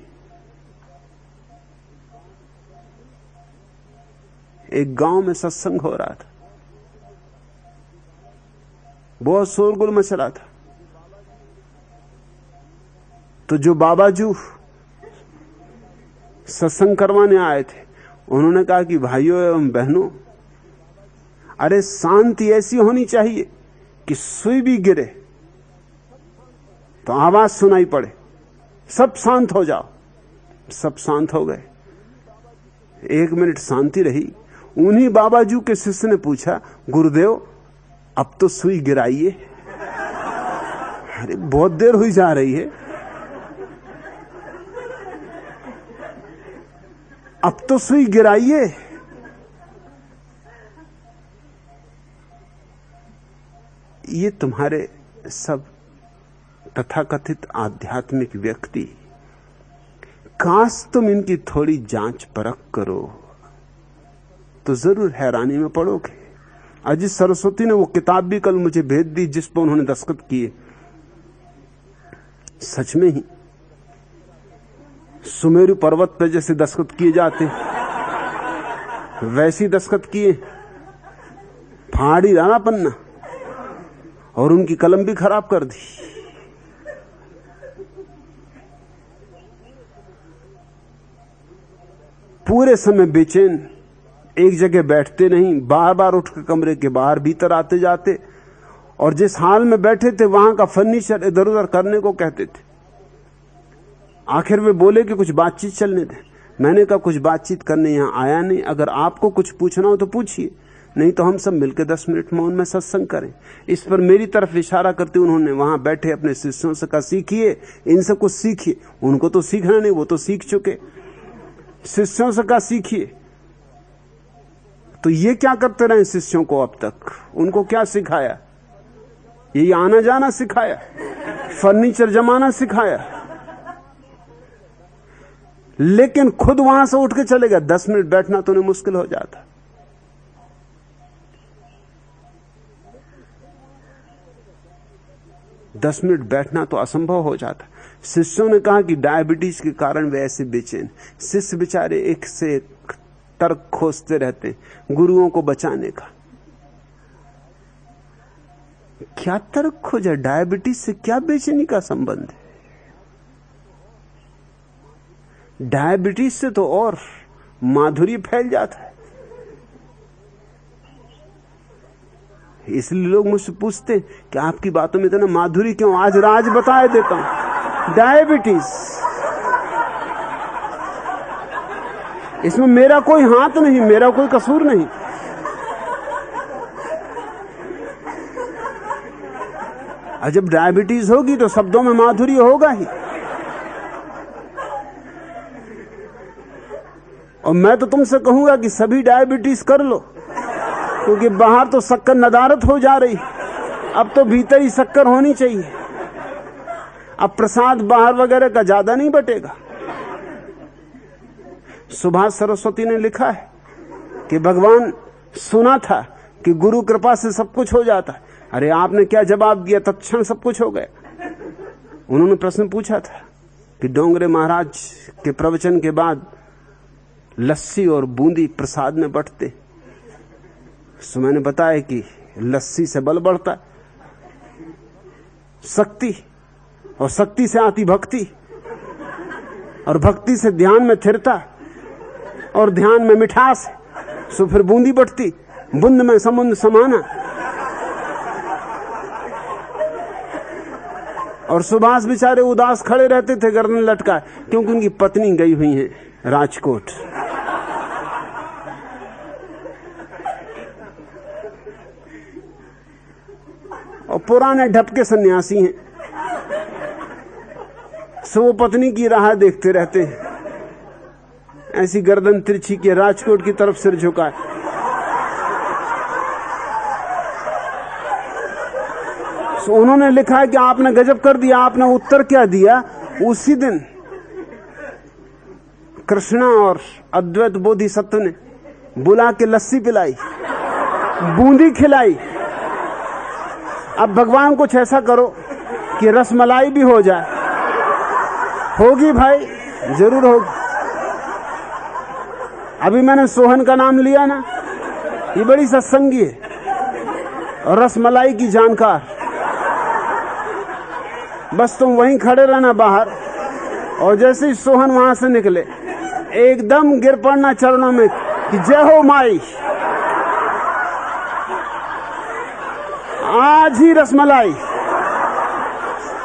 एक गांव में सत्संग हो रहा था, बहुत शोरगुल मच रहा था। तो जो बाबाजू सत्संग करवाने आए थे उन्होंने कहा कि भाइयों एवं बहनों, अरे शांति ऐसी होनी चाहिए कि सुई भी गिरे तो आवाज सुनाई पड़े, सब शांत हो जाओ। सब शांत हो गए। 1 मिनट शांति रही। उन्हीं बाबाजू के शिष्य ने पूछा, गुरुदेव अब तो सुई गिराइए। अरे बहुत देर हुई जा रही है, अब तो सुई गिराइए। ये तुम्हारे सब तथाकथित आध्यात्मिक व्यक्ति, काश तुम इनकी थोड़ी जांच परख करो तो जरूर हैरानी में पड़ोगे। अजीत सरस्वती ने वो किताब भी कल मुझे भेज दी जिस पर उन्होंने दस्तखत किए। सच में ही सुमेरु पर्वत पे जैसे दस्तखत किए जाते वैसी दस्तखत किए, फाड़ी डाला पन्ना और उनकी कलम भी खराब कर दी। पूरे समय बेचैन, एक जगह बैठते नहीं, बार बार उठकर कमरे के बाहर भीतर आते जाते, और जिस हाल में बैठे थे वहां का फर्नीचर इधर उधर करने को कहते थे। आखिर वे बोले कि कुछ बातचीत चलने दें। मैंने कहा कुछ बातचीत करने यहां आया नहीं, अगर आपको कुछ पूछना हो तो पूछिए, नहीं तो हम सब मिलकर 10 मिनट मौन में सत्संग करें। इस पर मेरी तरफ इशारा करते उन्होंने वहां बैठे अपने शिष्यों से कहा सीखिए, इनसे कुछ सीखिए। उनको तो सीखना नहीं, वो तो सीख चुके। शिष्यों से कहा सीखिए। तो ये क्या करते रहे शिष्यों को? अब तक उनको क्या सिखाया? ये आना जाना सिखाया, फर्नीचर जमाना सिखाया, लेकिन खुद वहां से उठ के चले गए। 10 मिनट बैठना तो उन्हें मुश्किल हो जाता। दस मिनट बैठना तो असंभव हो जाता। शिष्यों ने कहा कि डायबिटीज के कारण वे ऐसे बेचैन। शिष्य बेचारे एक से एक तर्क खोजते रहते गुरुओं को बचाने का। क्या तर्क खोजा? डायबिटीज से क्या बेचैनी का संबंध है? डायबिटीज से तो और माधुर्य फैल जाता है। इसलिए लोग मुझसे पूछते कि आपकी बातों में इतना माधुर्य क्यों? आज राज बताए देता हूं। डायबिटीज, इसमें मेरा कोई हाथ नहीं, मेरा कोई कसूर नहीं। और जब डायबिटीज होगी तो शब्दों में माधुर्य होगा ही। और मैं तो तुमसे कहूंगा कि सभी डायबिटीज कर लो, क्योंकि बाहर तो शक्कर नदारत हो जा रही, अब तो भीतर ही शक्कर होनी चाहिए। अब प्रसाद बाहर वगैरह का ज्यादा नहीं बटेगा। सुभाष सरस्वती ने लिखा है कि भगवान सुना था कि गुरु कृपा से सब कुछ हो जाता है। अरे आपने क्या जवाब दिया? तत्क्षण सब कुछ हो गया। उन्होंने प्रश्न पूछा था कि डोंगरे महाराज के प्रवचन के बाद लस्सी और बूंदी प्रसाद में बंटते। सो मैंने बताया कि लस्सी से बल बढ़ता, शक्ति, और शक्ति से आती भक्ति, और भक्ति से ध्यान में स्थिरता, और ध्यान में मिठास। सो फिर बूंदी बढ़ती, बूंद में समुद्र समाना। और सुभाष बेचारे उदास खड़े रहते थे गर्दन लटका, क्योंकि उनकी पत्नी गई हुई है राजकोट। और पुराने ढपके सन्यासी हैं, सो वो पत्नी की राह देखते रहते हैं, ऐसी गर्दन तिरछी के राजकोट की तरफ सिर झुकाए। सो उन्होंने लिखा है कि आपने गजब कर दिया। आपने उत्तर क्या दिया? उसी दिन कृष्णा और अद्वैत बोधिसत्व ने बुला के लस्सी पिलाई, बूंदी खिलाई। अब भगवान कुछ ऐसा करो कि रसमलाई भी हो जाए। होगी भाई, जरूर होगी। अभी मैंने सोहन का नाम लिया ना, ये बड़ी सत्संगी है और रसमलाई की जानकार। बस तुम वहीं खड़े रहना बाहर, और जैसे ही सोहन वहां से निकले एकदम गिर पड़ना चरणों में कि जय हो माई, आज ही रसमलाई,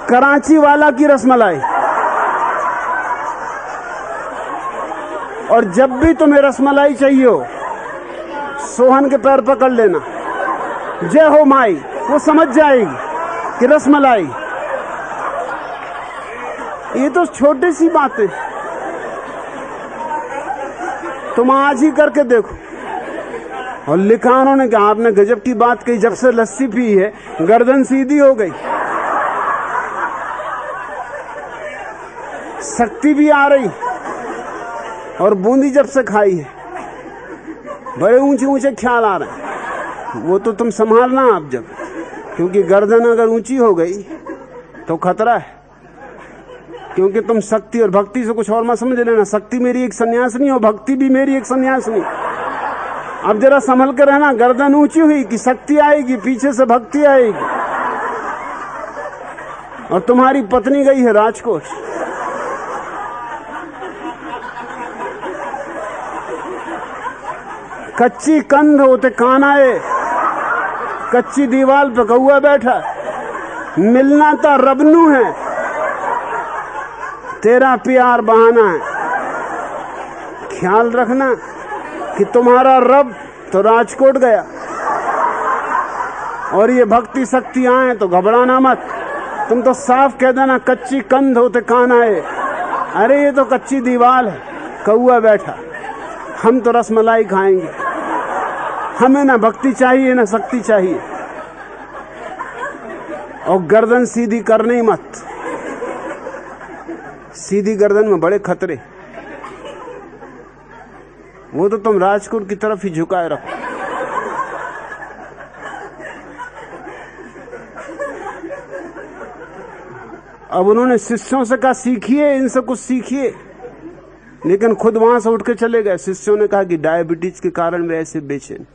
कराची वाला की रसमलाई। और जब भी तुम्हें रसमलाई चाहिए हो, सोहन के पैर पकड़ लेना, जय हो माई, वो समझ जाएगी कि रसमलाई। ये तो छोटी सी बात है, तुम आज ही करके देखो। और लिखा उन्होंने कि आपने गजब की बात कही, जब से लस्सी पी है गर्दन सीधी हो गई। शक्ति भी आ रही, और बूंदी जब से खाई है बड़े ऊंचे ऊंचे ख्याल आ रहे हैं। वो तो तुम संभालना आप जब, क्योंकि गर्दन अगर ऊंची हो गई तो खतरा है। क्योंकि तुम शक्ति और भक्ति से कुछ और मत समझ लेना। शक्ति मेरी एक सन्यासिनी और भक्ति भी मेरी एक सन्यासिनी। अब जरा संभल कर रहना। गर्दन ऊंची हुई कि शक्ति आएगी, पीछे से भक्ति आएगी। और तुम्हारी पत्नी गई है राजकोट। कच्ची कंध होते कान आए, कच्ची दीवार पे कौआ बैठा। मिलना तो रबनू है, तेरा प्यार बहाना है। ख्याल रखना कि तुम्हारा रब तो राजकोट गया, और ये भक्ति शक्ति आए तो घबराना मत। तुम तो साफ कह देना कच्ची कंध होते कान आए। अरे ये तो कच्ची दीवार है, कौआ बैठा। हम तो रसमलाई खाएंगे, हमें ना भक्ति चाहिए ना शक्ति चाहिए। और गर्दन सीधी करने ही मत। सीधी गर्दन में बड़े खतरे। वो तो तुम राजकोट की तरफ ही झुकाए रखो। अब उन्होंने शिष्यों से कहा सीखिए, इनसे कुछ सीखिए, लेकिन खुद वहां से उठ के चले गए। शिष्यों ने कहा कि डायबिटीज के कारण वे ऐसे बेचैन।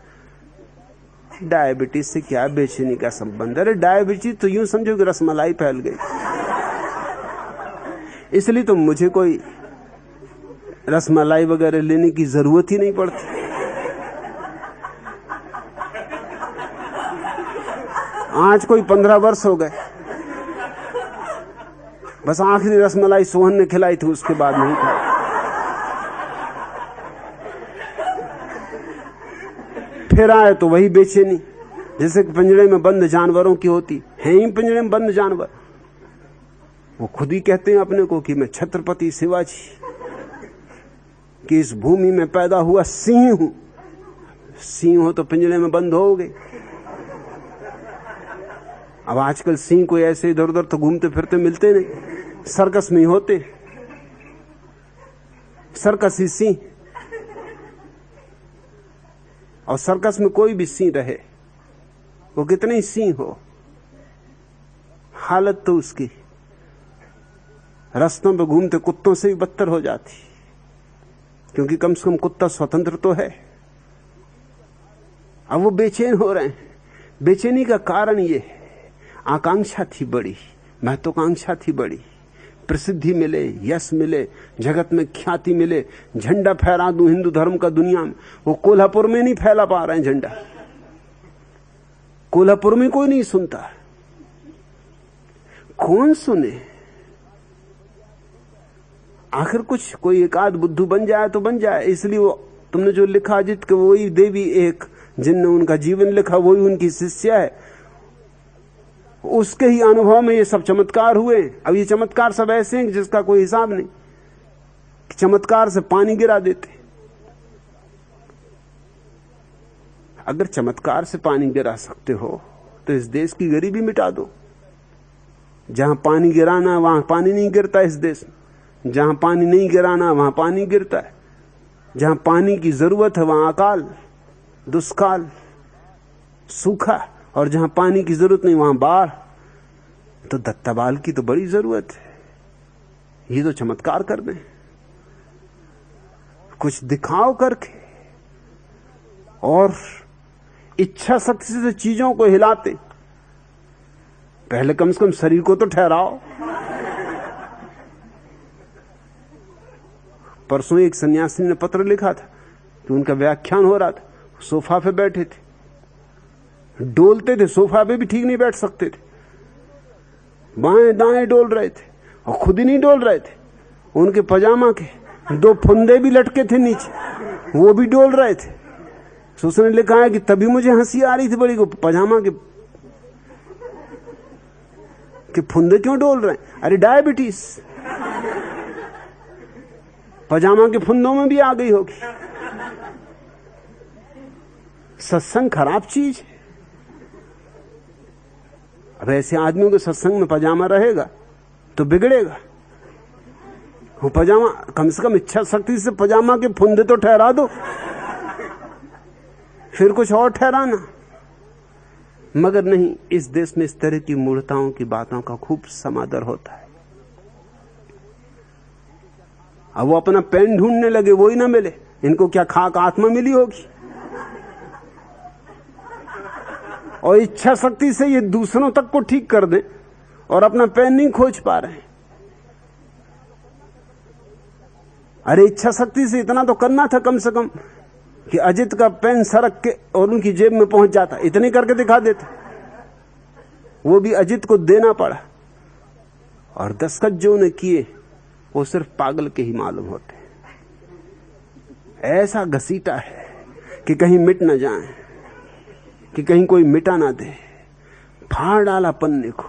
डायबिटीज से क्या बेचैनी का संबंध? अरे डायबिटीज तो यूं समझो कि रसमलाई फैल गई, इसलिए तो मुझे कोई रसमलाई वगैरह लेने की जरूरत ही नहीं पड़ती। आज कोई 15 वर्ष हो गए, बस आखिरी रसमलाई सोहन ने खिलाई थी, उसके बाद नहीं खाई। फिर आए तो वही बेचैनी, जैसे पिंजरे में बंद जानवरों की होती है। ही पिंजरे में बंद जानवर। वो खुद ही कहते हैं अपने को कि मैं छत्रपति शिवाजी कि इस भूमि में पैदा हुआ सिंह हूं। सिंह हो तो पिंजरे में बंद होगे। अब आजकल सिंह कोई ऐसे इधर उधर तो घूमते फिरते मिलते नहीं, सर्कस में ही होते। सर्कस ही सिंह। और सर्कस में कोई भी सिंह रहे, वो कितने ही सिंह हो, हालत तो उसकी रास्तों पे घूमते कुत्तों से भी बदतर हो जाती, क्योंकि कम से कम कुत्ता स्वतंत्र तो है। अब वो बेचैन हो रहे हैं। बेचैनी का कारण ये है, आकांक्षा थी बड़ी, महत्वाकांक्षा थी बड़ी। प्रसिद्धि मिले, यश मिले, जगत में ख्याति मिले, झंडा फहरा दूं हिंदू धर्म का दुनिया में। वो कोल्हापुर में नहीं फैला पा रहे हैं झंडा। कोल्हापुर में कोई नहीं सुनता। कौन सुने? आखिर कुछ कोई एकाध बुद्धू बन जाए तो बन जाए। इसलिए वो तुमने जो लिखा अजित के, वही देवी एक जिनने उनका जीवन लिखा, वही उनकी शिष्या है। उसके ही अनुभव में ये सब चमत्कार हुए। अब ये चमत्कार सब ऐसे हैं जिसका कोई हिसाब नहीं। चमत्कार से पानी गिरा देते। अगर चमत्कार से पानी गिरा सकते हो तो इस देश की गरीबी मिटा दो। जहां पानी गिराना वहां पानी नहीं गिरता इस देश में। जहां पानी नहीं गिराना वहां पानी गिरता है। जहां पानी की जरूरत है वहां अकाल, दुष्काल, सूखा, और जहां पानी की जरूरत नहीं वहां बाढ़। तो दत्ताबाल की तो बड़ी जरूरत है। ये तो चमत्कार कर दें, कुछ दिखाओ करके, और इच्छा शक्ति से चीजों को हिलाते। पहले कम से कम शरीर को तो ठहराओ। परसों एक सन्यासी ने पत्र लिखा था कि उनका व्याख्यान हो रहा था, सोफा पे बैठे थे, डोलते थे, सोफा पे भी ठीक नहीं बैठ सकते थे, बाएं दाएं डोल रहे थे, और खुद ही नहीं डोल रहे थे। उनके पजामा के 2 फुंदे भी लटके थे नीचे, वो भी डोल रहे थे। तो उसने लिखा है कि तभी मुझे हंसी आ रही थी बड़ी को, पजामा के फुंदे क्यों डोल रहे हैं? अरे डायबिटीज पजामा के फुंदों में भी आ गई होगी। सत्संग खराब चीज है। अब ऐसे आदमियों के सत्संग में पजामा रहेगा तो बिगड़ेगा। वो पजामा कम से कम इच्छा शक्ति से पजामा के फुंदे तो ठहरा दो, फिर कुछ और ठहराना। मगर नहीं, इस देश में इस तरह की मूर्खताओं की बातों का खूब समादर होता है। अब वो अपना पेन ढूंढने लगे, वो ही ना मिले। इनको क्या खाक आत्मा मिली होगी? और इच्छा शक्ति से ये दूसरों तक को ठीक कर दें और अपना पेन नहीं खोज पा रहे हैं। अरे इच्छा शक्ति से इतना तो करना था कम से कम कि अजित का पेन सरक के और उनकी जेब में पहुंच जाता, इतने करके दिखा देते। वो भी अजित को देना पड़ा। और दस्तखत जो उन्हें किए वो सिर्फ पागल के ही मालूम होते। ऐसा घसीटा है कि कहीं मिट ना जाए, कि कहीं कोई मिटा ना दे। फाड़ डाला पन्ने को।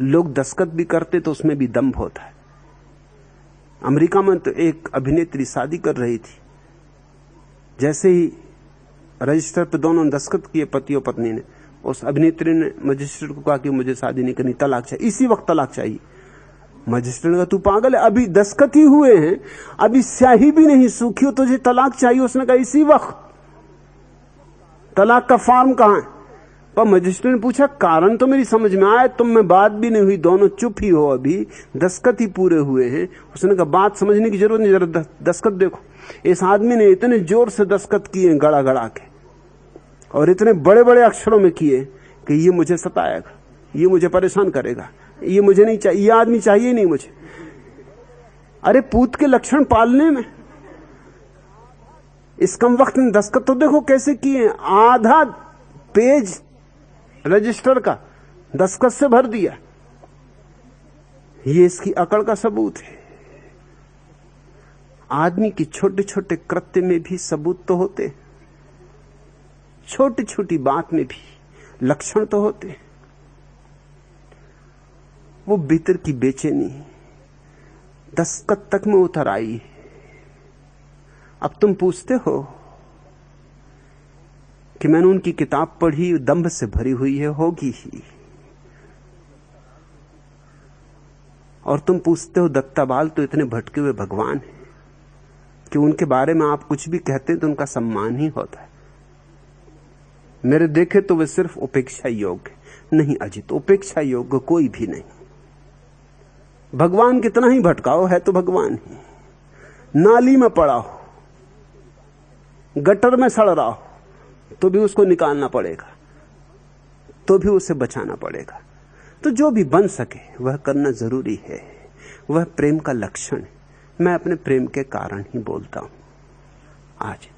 लोग दस्तखत भी करते तो उसमें भी दम्भ होता है। अमेरिका में तो एक अभिनेत्री शादी कर रही थी, जैसे ही रजिस्टर पे दोनों दस्तखत किए पति और पत्नी ने, उस अभिनेत्री ने मजिस्ट्रेट को कहा कि मुझे शादी नहीं करनी, तलाक चाहिए, इसी वक्त तलाक चाहिए। मजिस्ट्रेट ने कहा तू पागल है, अभी दस्तखत ही हुए हैं, अभी स्याही भी नहीं सूखी हो, तुझे तलाक चाहिए? उसने कहा इसी वक्त। तलाक का फॉर्म कहां है? पर मजिस्ट्रेट ने पूछा कारण तो मेरी समझ में आया, तुम में बात भी नहीं हुई, दोनों चुप ही हो, अभी दस्तखत ही पूरे हुए हैं। उसने कहा बात समझने की जरूरत नहीं, जरा दस्तखत देखो। इस आदमी ने इतने जोर से दस्तखत किए गड़ा गड़ा के, और इतने बड़े बड़े अक्षरों में किए कि ये मुझे सताएगा, ये मुझे परेशान करेगा, ये मुझे नहीं चाहिए, ये आदमी चाहिए नहीं मुझे। अरे पूत के लक्षण पालने में इस कम वक्त में दस्तखत तो देखो कैसे किए। आधा पेज रजिस्टर का दस्तखत से भर दिया। ये इसकी अकड़ का सबूत है। आदमी की छोटे छोटे कृत्य में भी सबूत तो होते, छोटी छोटी बात में भी लक्षण तो होते। वो भीतर की बेचैनी दस्तखत तक में उतर आई है। अब तुम पूछते हो कि मैंने उनकी किताब पढ़ी, दंभ से भरी हुई है, होगी ही। और तुम पूछते हो दत्ताबाल तो इतने भटके हुए भगवान हैं कि उनके बारे में आप कुछ भी कहते हैं तो उनका सम्मान ही होता है। मेरे देखे तो वे सिर्फ उपेक्षा योग्य नहीं अजित, उपेक्षा योग्य कोई भी नहीं। भगवान कितना ही भटकाओ, है तो भगवान ही। नाली में पड़ा हो, गटर में सड़ रहा हो, तो भी उसको निकालना पड़ेगा, तो भी उसे बचाना पड़ेगा। तो जो भी बन सके वह करना जरूरी है। वह प्रेम का लक्षण है। मैं अपने प्रेम के कारण ही बोलता हूं आज।